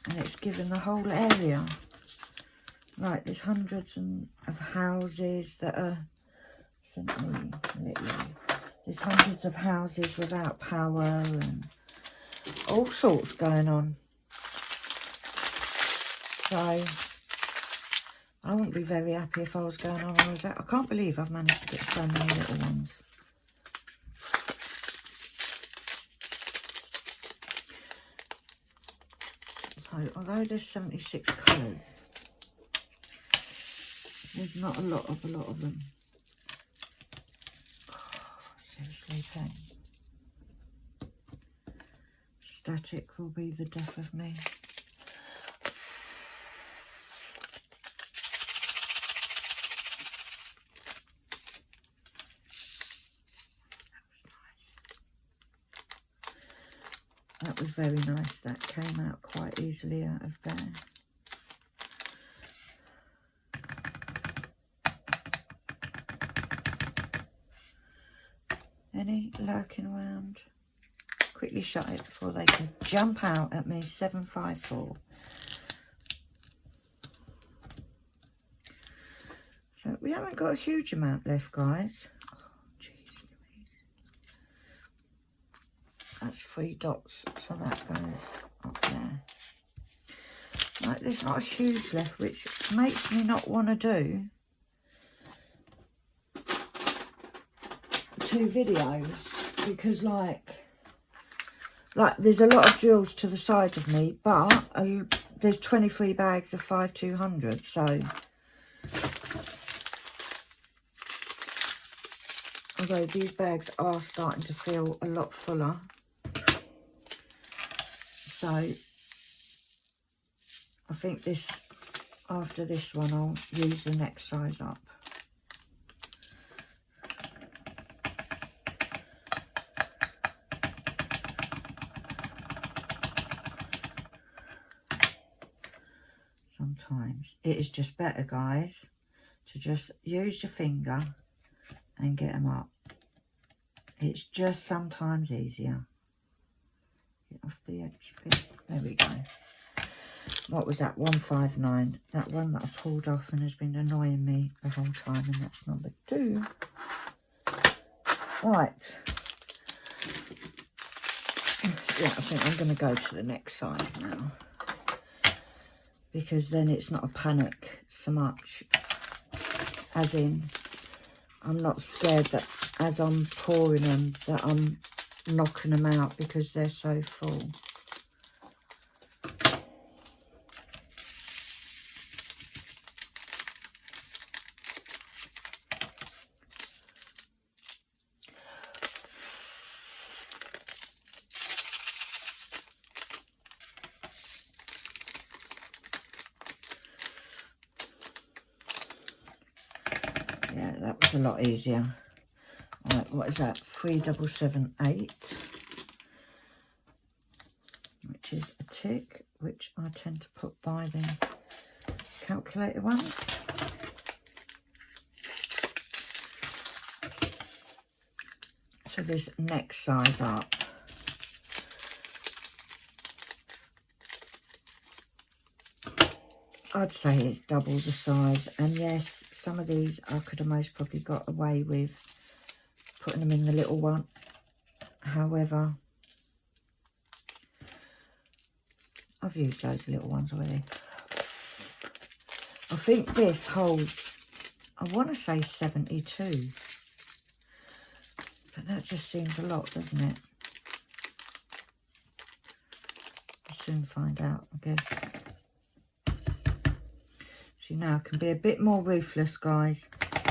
and it's given the whole area. Like, there's hundreds of houses that are, there's hundreds of houses without power and all sorts going on. So I wouldn't be very happy if I was going on all that. I can't believe I've managed to get so many little ones. So although there's 76 colours, There's not a lot of them. Seriously, pen. Static will be the death of me. That was very nice. That came out quite easily out of there. Any lurking around? Quickly shut it before they can jump out at me. 754. So we haven't got a huge amount left, guys. Oh, jeez Louise. That's 3 dots, so that goes up there. Like, there's not a huge left, which makes me not want to do 2 videos, because like there's a lot of drills to the side of me, but there's 23 bags of 5200, so although these bags are starting to feel a lot fuller, so I think this, after this one, I'll use the next size up. Sometimes it is just better, guys, to just use your finger and get them up. It's just sometimes easier. Get off the edge bit. There we go. What was that? 159. That one that I pulled off and has been annoying me the whole time, and that's number 2. Right. Yeah, I think I'm going to go to the next size now, because then it's not a panic so much, as in I'm not scared that as I'm pouring them that I'm knocking them out because they're so full. Yeah, that was a lot easier. Right, what is that? 3778, which is a tick, which I tend to put by the calculator ones. So this next size up, I'd say it's double the size, and yes, some of these I could have most probably got away with putting them in the little one. However, I've used loads of little ones already. I think this holds, I want to say 72, but that just seems a lot, doesn't it? We'll soon find out, I guess. See, now I can be a bit more ruthless, guys,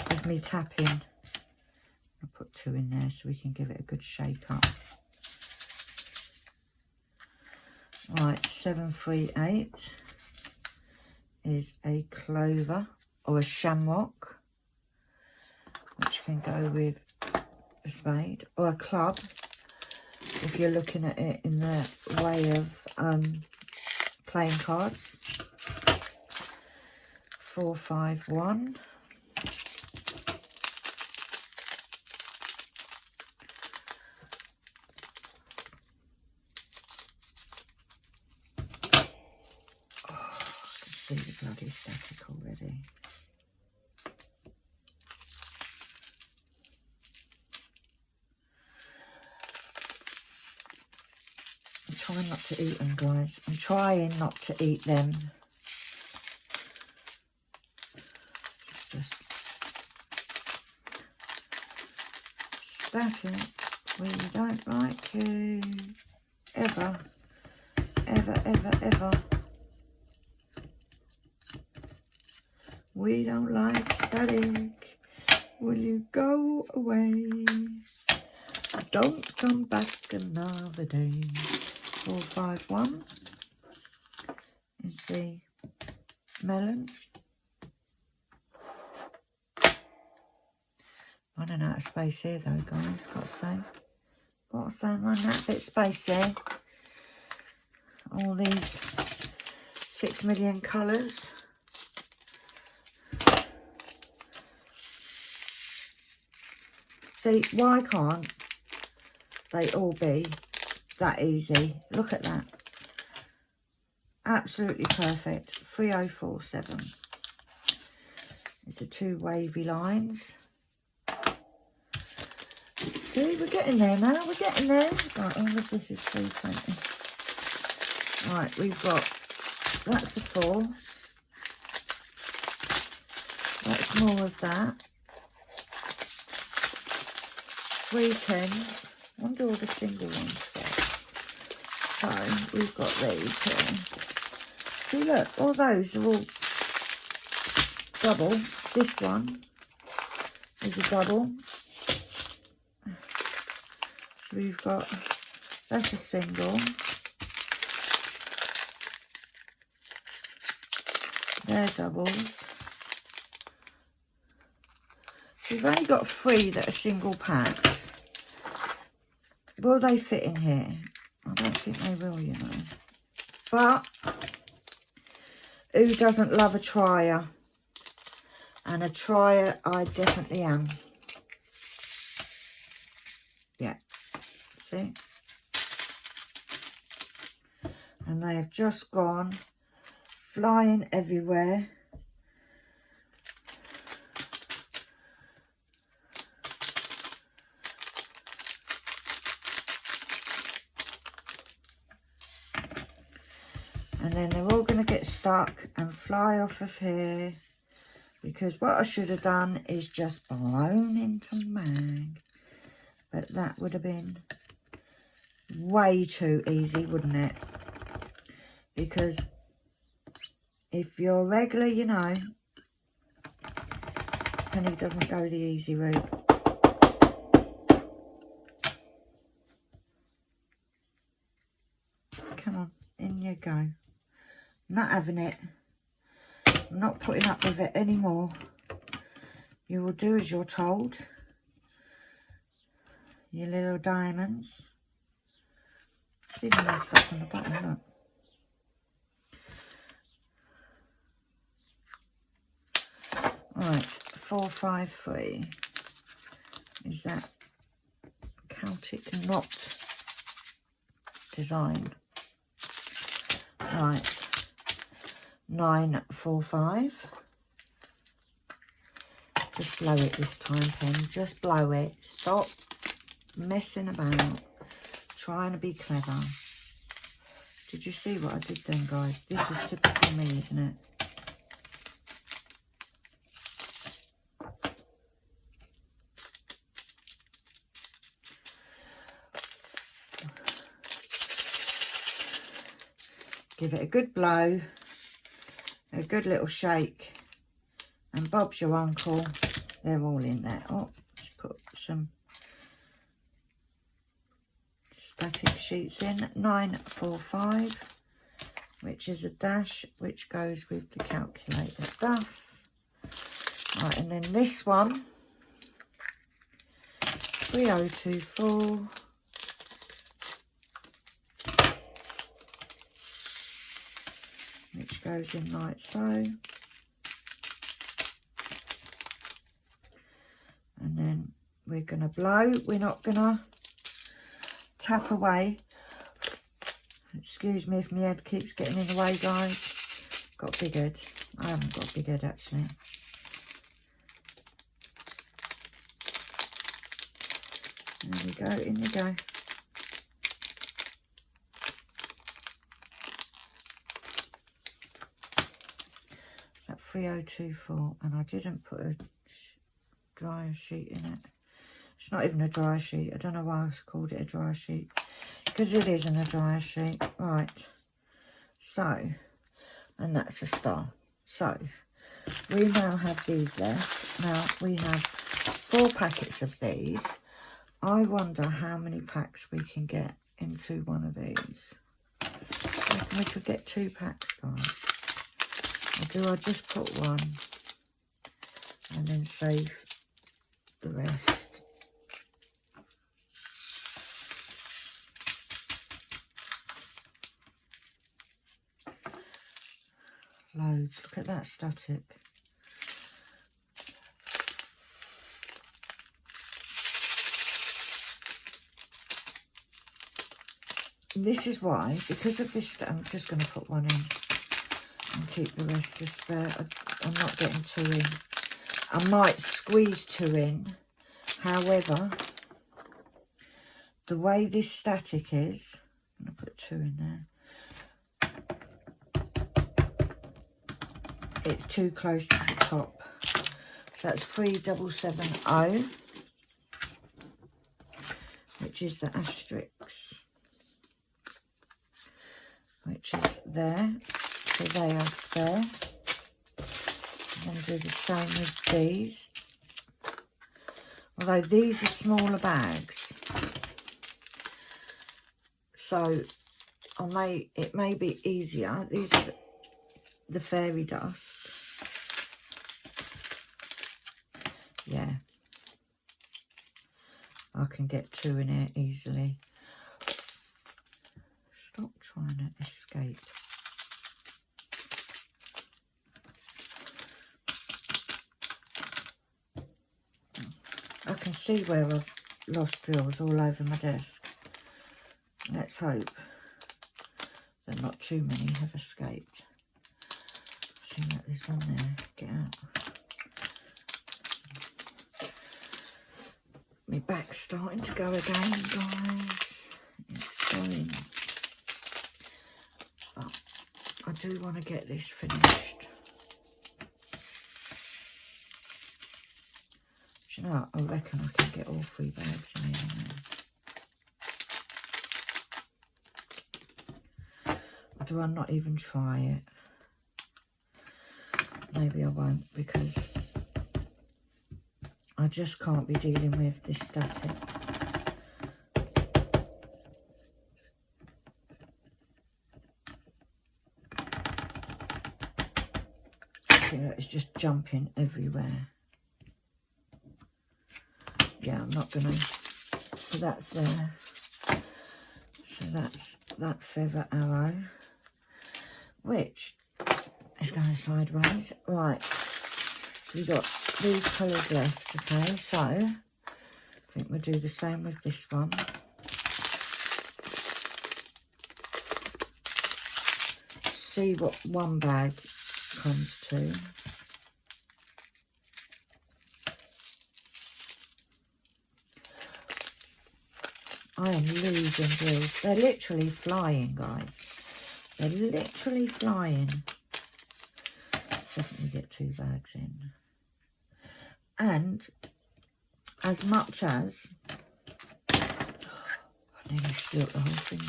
with me tapping. I'll put 2 in there so we can give it a good shake up. Right, 738 is a clover or a shamrock, which can go with a spade, or a club if you're looking at it in the way of playing cards. 451. See the bloody static already. I'm trying not to eat them, guys. I'm trying not to eat them. Just static. We don't like you. Ever. Ever, ever, ever. We don't like static. Will you go away? Don't come back another day. 451 is the melon. I don't know how to space here though, guys, got to say. Got to say, I'm running out a bit of space there. All these 6 million colours. See, why can't they all be that easy? Look at that. Absolutely perfect. 3047. It's the 2 wavy lines. See, we're getting there now. We're getting there. Right, all of this is 320. Right, we've got, that's a 4. That's more of that. 310. I wonder all the single ones got. So we've got these here. See, look, all those are all double. This one is a double. So we've got, that's a single. They're doubles. So we've only got 3 that are single packs. Will they fit in here? I don't think they will, you know. But who doesn't love a trier? And a trier I definitely am. Yeah. See? And they have just gone flying everywhere. And then they're all going to get stuck and fly off of here. Because what I should have done is just blown into mag. But that would have been way too easy, wouldn't it? Because if you're regular, you know, Penny doesn't go the easy route. Come on, in you go. Not having it. I'm not putting up with it anymore. You will do as you're told. Your little diamonds. See the nice stuff on the bottom, look. Right, 453. Is that Celtic knot design? Right. 945. Just blow it this time, Pen. Just blow it. Stop messing about. Trying to be clever. Did you see what I did then, guys? This is typical me, isn't it? Give it a good blow. A good little shake, and Bob's your uncle. They're all in there. Oh, let's put some static sheets in. 945, which is a dash, which goes with the calculator stuff. Right, and then this one, 3024. Which goes in like so. And then we're going to blow. We're not going to tap away. Excuse me if my head keeps getting in the way, guys. Got a big head. I haven't got a big head, actually. There we go. In you go. That 3024, and I didn't put a dryer sheet in it. It's not even a dryer sheet. I don't know why I called it a dryer sheet, because it isn't a dryer sheet. Right, so, and that's a star. So we now have these left. Now we have 4 packets of these. I wonder how many packs we can get into one of these. I reckon we could get 2 packs, guys. Or do I just put one and then save the rest? Loads. Look at that static. This is why, because of this, I'm just going to put one in and keep the rest to spare. I'm not getting 2 in. I might squeeze 2 in. However, the way this static is, I'm going to put 2 in there. It's too close to the top. So that's 3770, which is the asterisk, which is there. So they are spare. I'm going to do the same with these. Although these are smaller bags, so it may be easier. These are the fairy dust. Yeah, I can get 2 in here easily. Stop trying to escape. I can see where I've lost drills all over my desk. Let's hope that not too many have escaped. See that there's one there. Get out. My back's starting to go again, guys. It's going. But I do want to get this finished. Do you know what? I reckon I can get all 3 bags in here now. Or do I not even try it? Maybe I won't, because I just can't be dealing with this static. See, it's just jumping everywhere. Yeah, I'm not gonna. So that's there. So that's that feather arrow, which is going sideways. Right, we've got these colours left. Okay, so I think we'll do the same with this one. See what one bag comes to. I am losing drills. They're literally flying, guys. They're literally flying. Definitely get 2 bags in. And as much as I nearly spilt the whole thing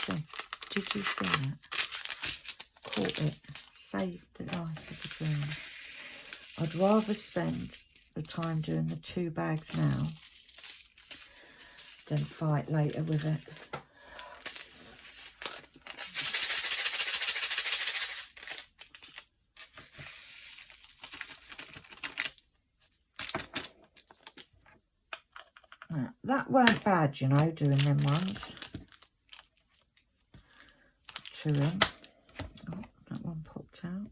then. Did you see that? Caught it. Saved the life of the drill. I'd rather spend the time doing the 2 bags now than fight later with it. Now, that weren't bad, you know, doing them ones. 2 in. Oh, that one popped out.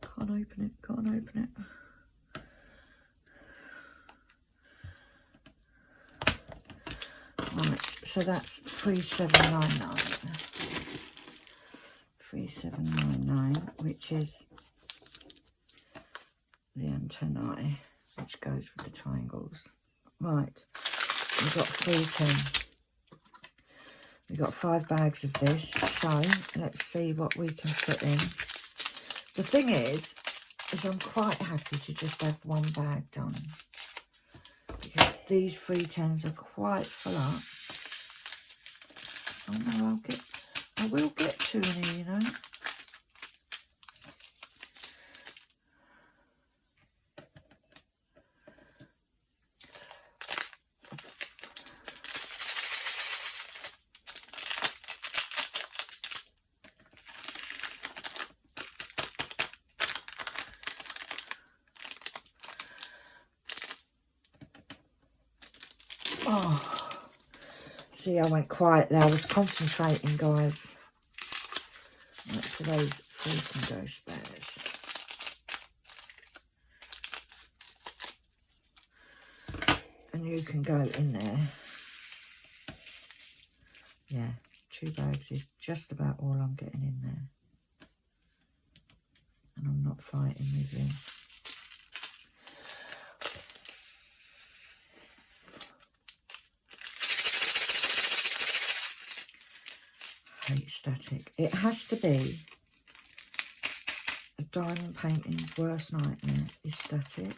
Can't open it, can't open it. Right, so that's 3799. 3799, which is the antennae, which goes with the triangles. Right, we've got 310. We've got 5 bags of this, so let's see what we can put in. The thing is I'm quite happy to just have 1 bag done. Because these 310s are quite full up. Oh no, I will get 2 in here, you know. Oh, see, I went quiet there. I was concentrating, guys. Right, so those 3 can go spares. And you can go in there. Yeah, 2 bags is just about all I'm getting in there. And I'm not fighting with you. Hate static. It has to be a diamond painting's worst nightmare is static.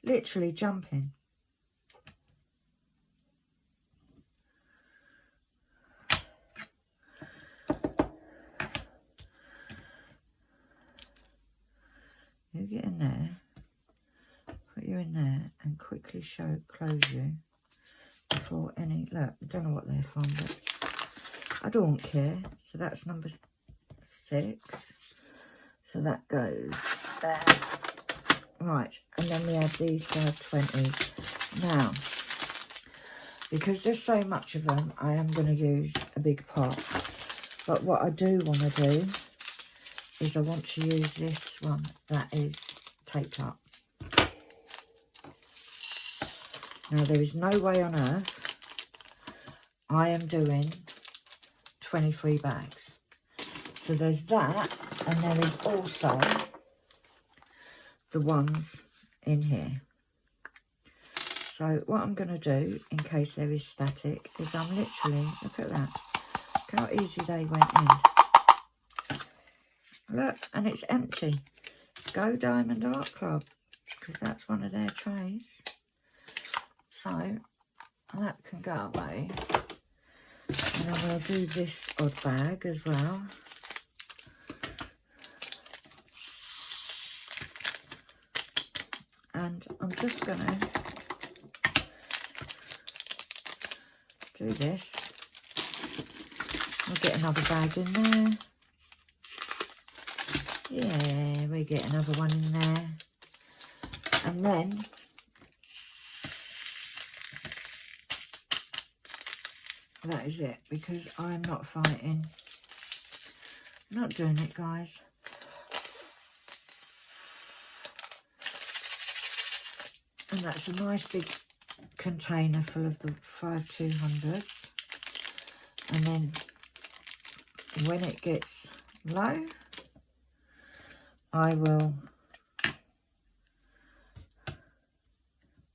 Literally jumping. You get in there, put you in there and quickly close you before any, look, I don't know what they're from, but I don't care. So that's number 6. So that goes there. Right, and then we have these 20s. Now, because there's so much of them, I am going to use a big pot. But what I do want to do is I want to use this one that is taped up. Now, there is no way on earth I am doing 23 bags. So there's that, and there is also the ones in here. So what I'm going to do, in case there is static, is I'm literally, look at that, look how easy they went in. Look, and it's empty. Go Diamond Art Club, because that's one of their trays. So that can go away. And I'm going to do this odd bag as well. And I'm just going to do this. We'll get another bag in there. Yeah, we get another one in there. And then that is it, because I'm not fighting. I'm not doing it, guys. And that's a nice big container full of the 5200s. And then when it gets low, I will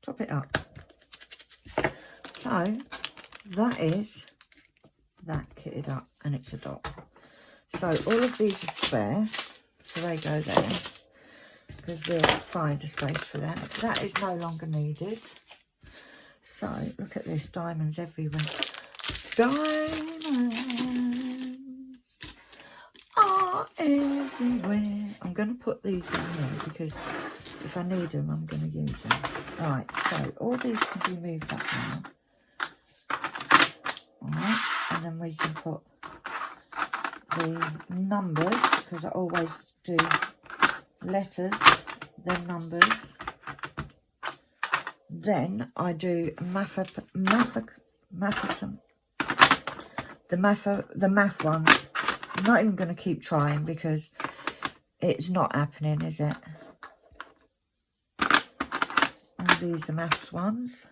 top it up. So that is that kitted up, and it's a dot. So all of these are spare, so they go there, because we'll find a space for that. That is no longer needed. So look at this, diamonds everywhere. Diamonds are everywhere. I'm going to put these in here because if I need them, I'm going to use them. Right, so all these can be moved up now. Alright, and then we can put the numbers, because I always do letters, then numbers. Then I do the math ones. I'm not even going to keep trying because it's not happening, is it? And these are maths ones.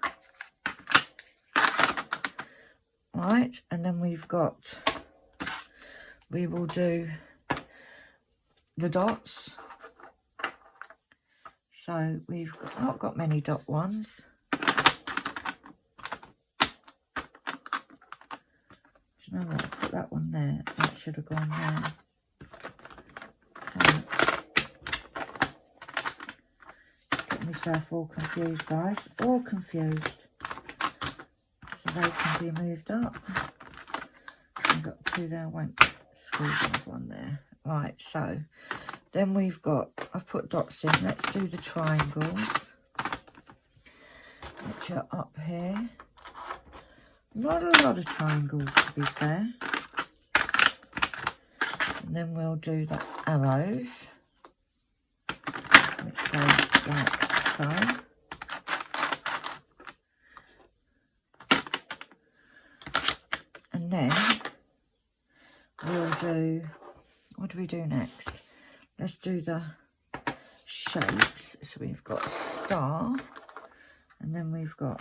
Right, and then we will do the dots. So we've not got many dot ones. You know what? Put that one there. That should have gone there. So, get myself all confused, guys. All confused. So they can be moved up. I've got 2 there. I won't squeeze off one there. Right, so then we've got, I've put dots in. Let's do the triangles, which are up here. Not a lot of triangles, to be fair. And then we'll do the arrows, which goes like so. And then we'll do, what do we do next? Let's do the shapes. So we've got a star, and then we've got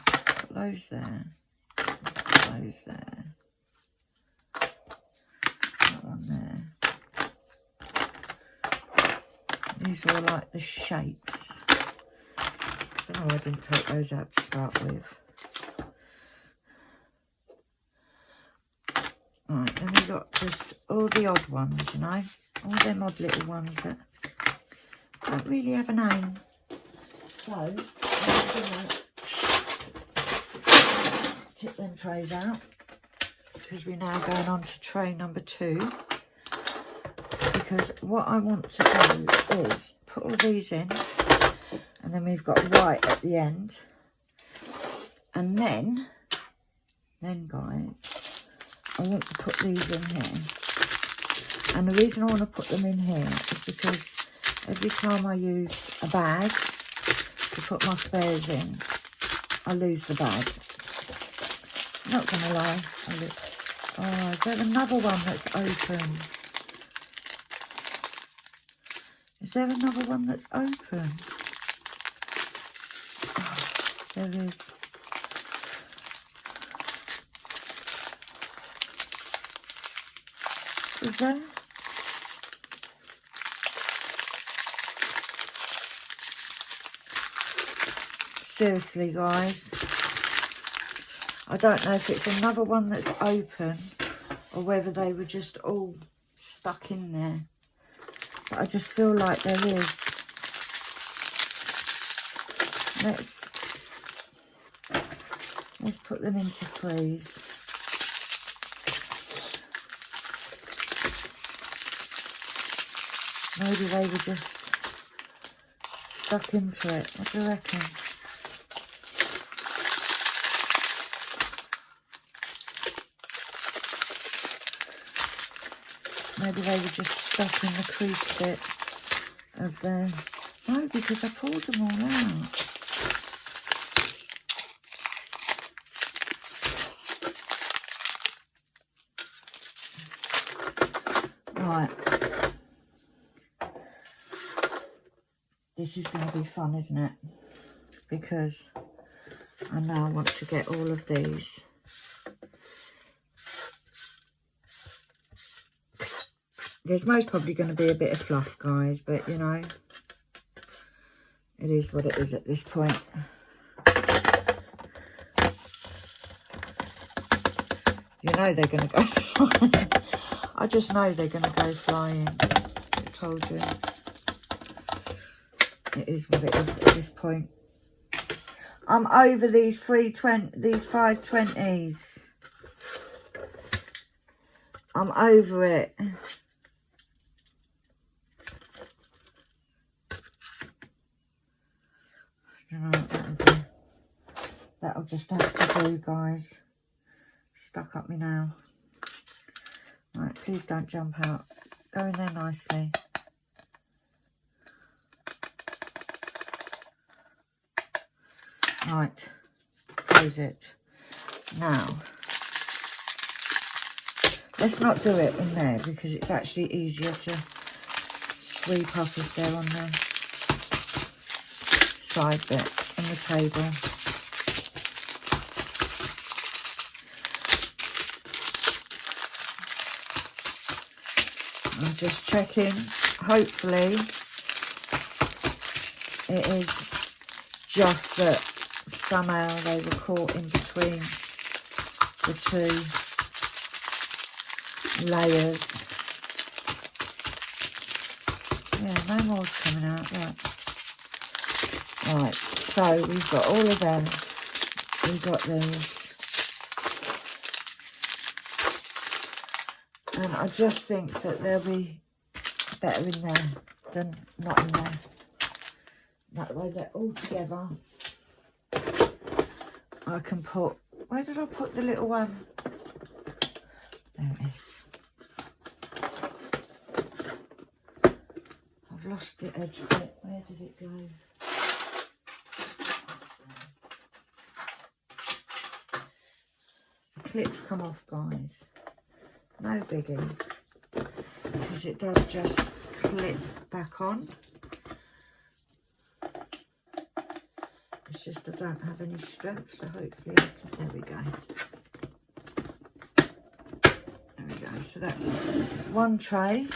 those there, those there, that one there. These are all like the shapes. I don't know why I didn't take those out to start with. Right, then we've got just all the odd ones, you know, all them odd little ones that don't really have a name. So, I'm going to tip them trays out, because we're now going on to tray number 2. Because what I want to do is put all these in, and then we've got white at the end. And then guys, I want to put these in here. And the reason I want to put them in here is because every time I use a bag to put my spares in, I lose the bag. Not going to lie. Oh, is there another one that's open? Is there another one that's open? Oh, there is. Is there? Seriously, guys. I don't know if it's another one that's open or whether they were just all stuck in there. But I just feel like there is. Let's put them into freeze. Maybe they were just stuck into it. What do you reckon? Maybe they were just stuck in the crease bit of the... No, because I pulled them all out. Right. This is going to be fun, isn't it? Because I now want to get all of these. There's most probably going to be a bit of fluff, guys, but, you know, it is what it is at this point. You know they're going to go flying. I just know they're going to go flying. I told you. It is what it is at this point. I'm over these 520s. I'm over it. You know, that'll just have to do, guys. Stuck up me now. Right, please don't jump out. Go in there nicely. Right, close it. Now, let's not do it in there because it's actually easier to sweep up if they're on the side bit on the table. I'm just checking. Hopefully it is just that somehow they were caught in between the two layers. Yeah, no more's coming out. Right, so we've got all of them. We've got these. And I just think that they'll be better in there than not in there. That way they're all together. I can put, where did I put the little one? There it is. I've lost the edge of it. Where did it go? clips come off, guys. No biggie. Because it does just clip back on. It's just I don't have any strength, so hopefully, there we go. There we go. So that's one tray.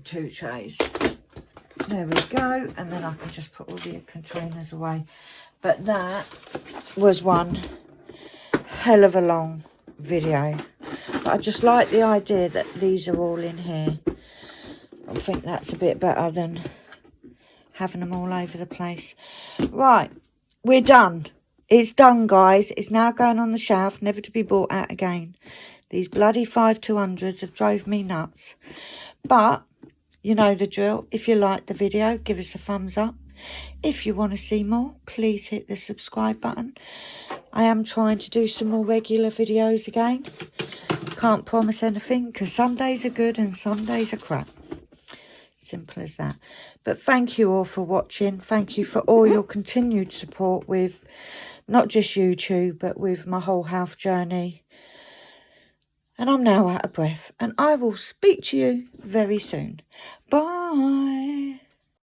Two trays. There we go. And then I can just put all the containers away. But that was one hell of a long video. But I just like the idea that these are all in here. I think that's a bit better than having them all over the place. Right, we're done. It's done, guys. It's now going on the shelf, never to be bought out again. These bloody 5200s have drove me nuts. But you know the drill. If you like the video, give us a thumbs up. If you want to see more, please hit the subscribe button. I am trying to do some more regular videos again. Can't promise anything because some days are good and some days are crap. Simple as that. But thank you all for watching. Thank you for all your continued support with not just YouTube, but with my whole health journey. And I'm now out of breath. And I will speak to you very soon. Bye.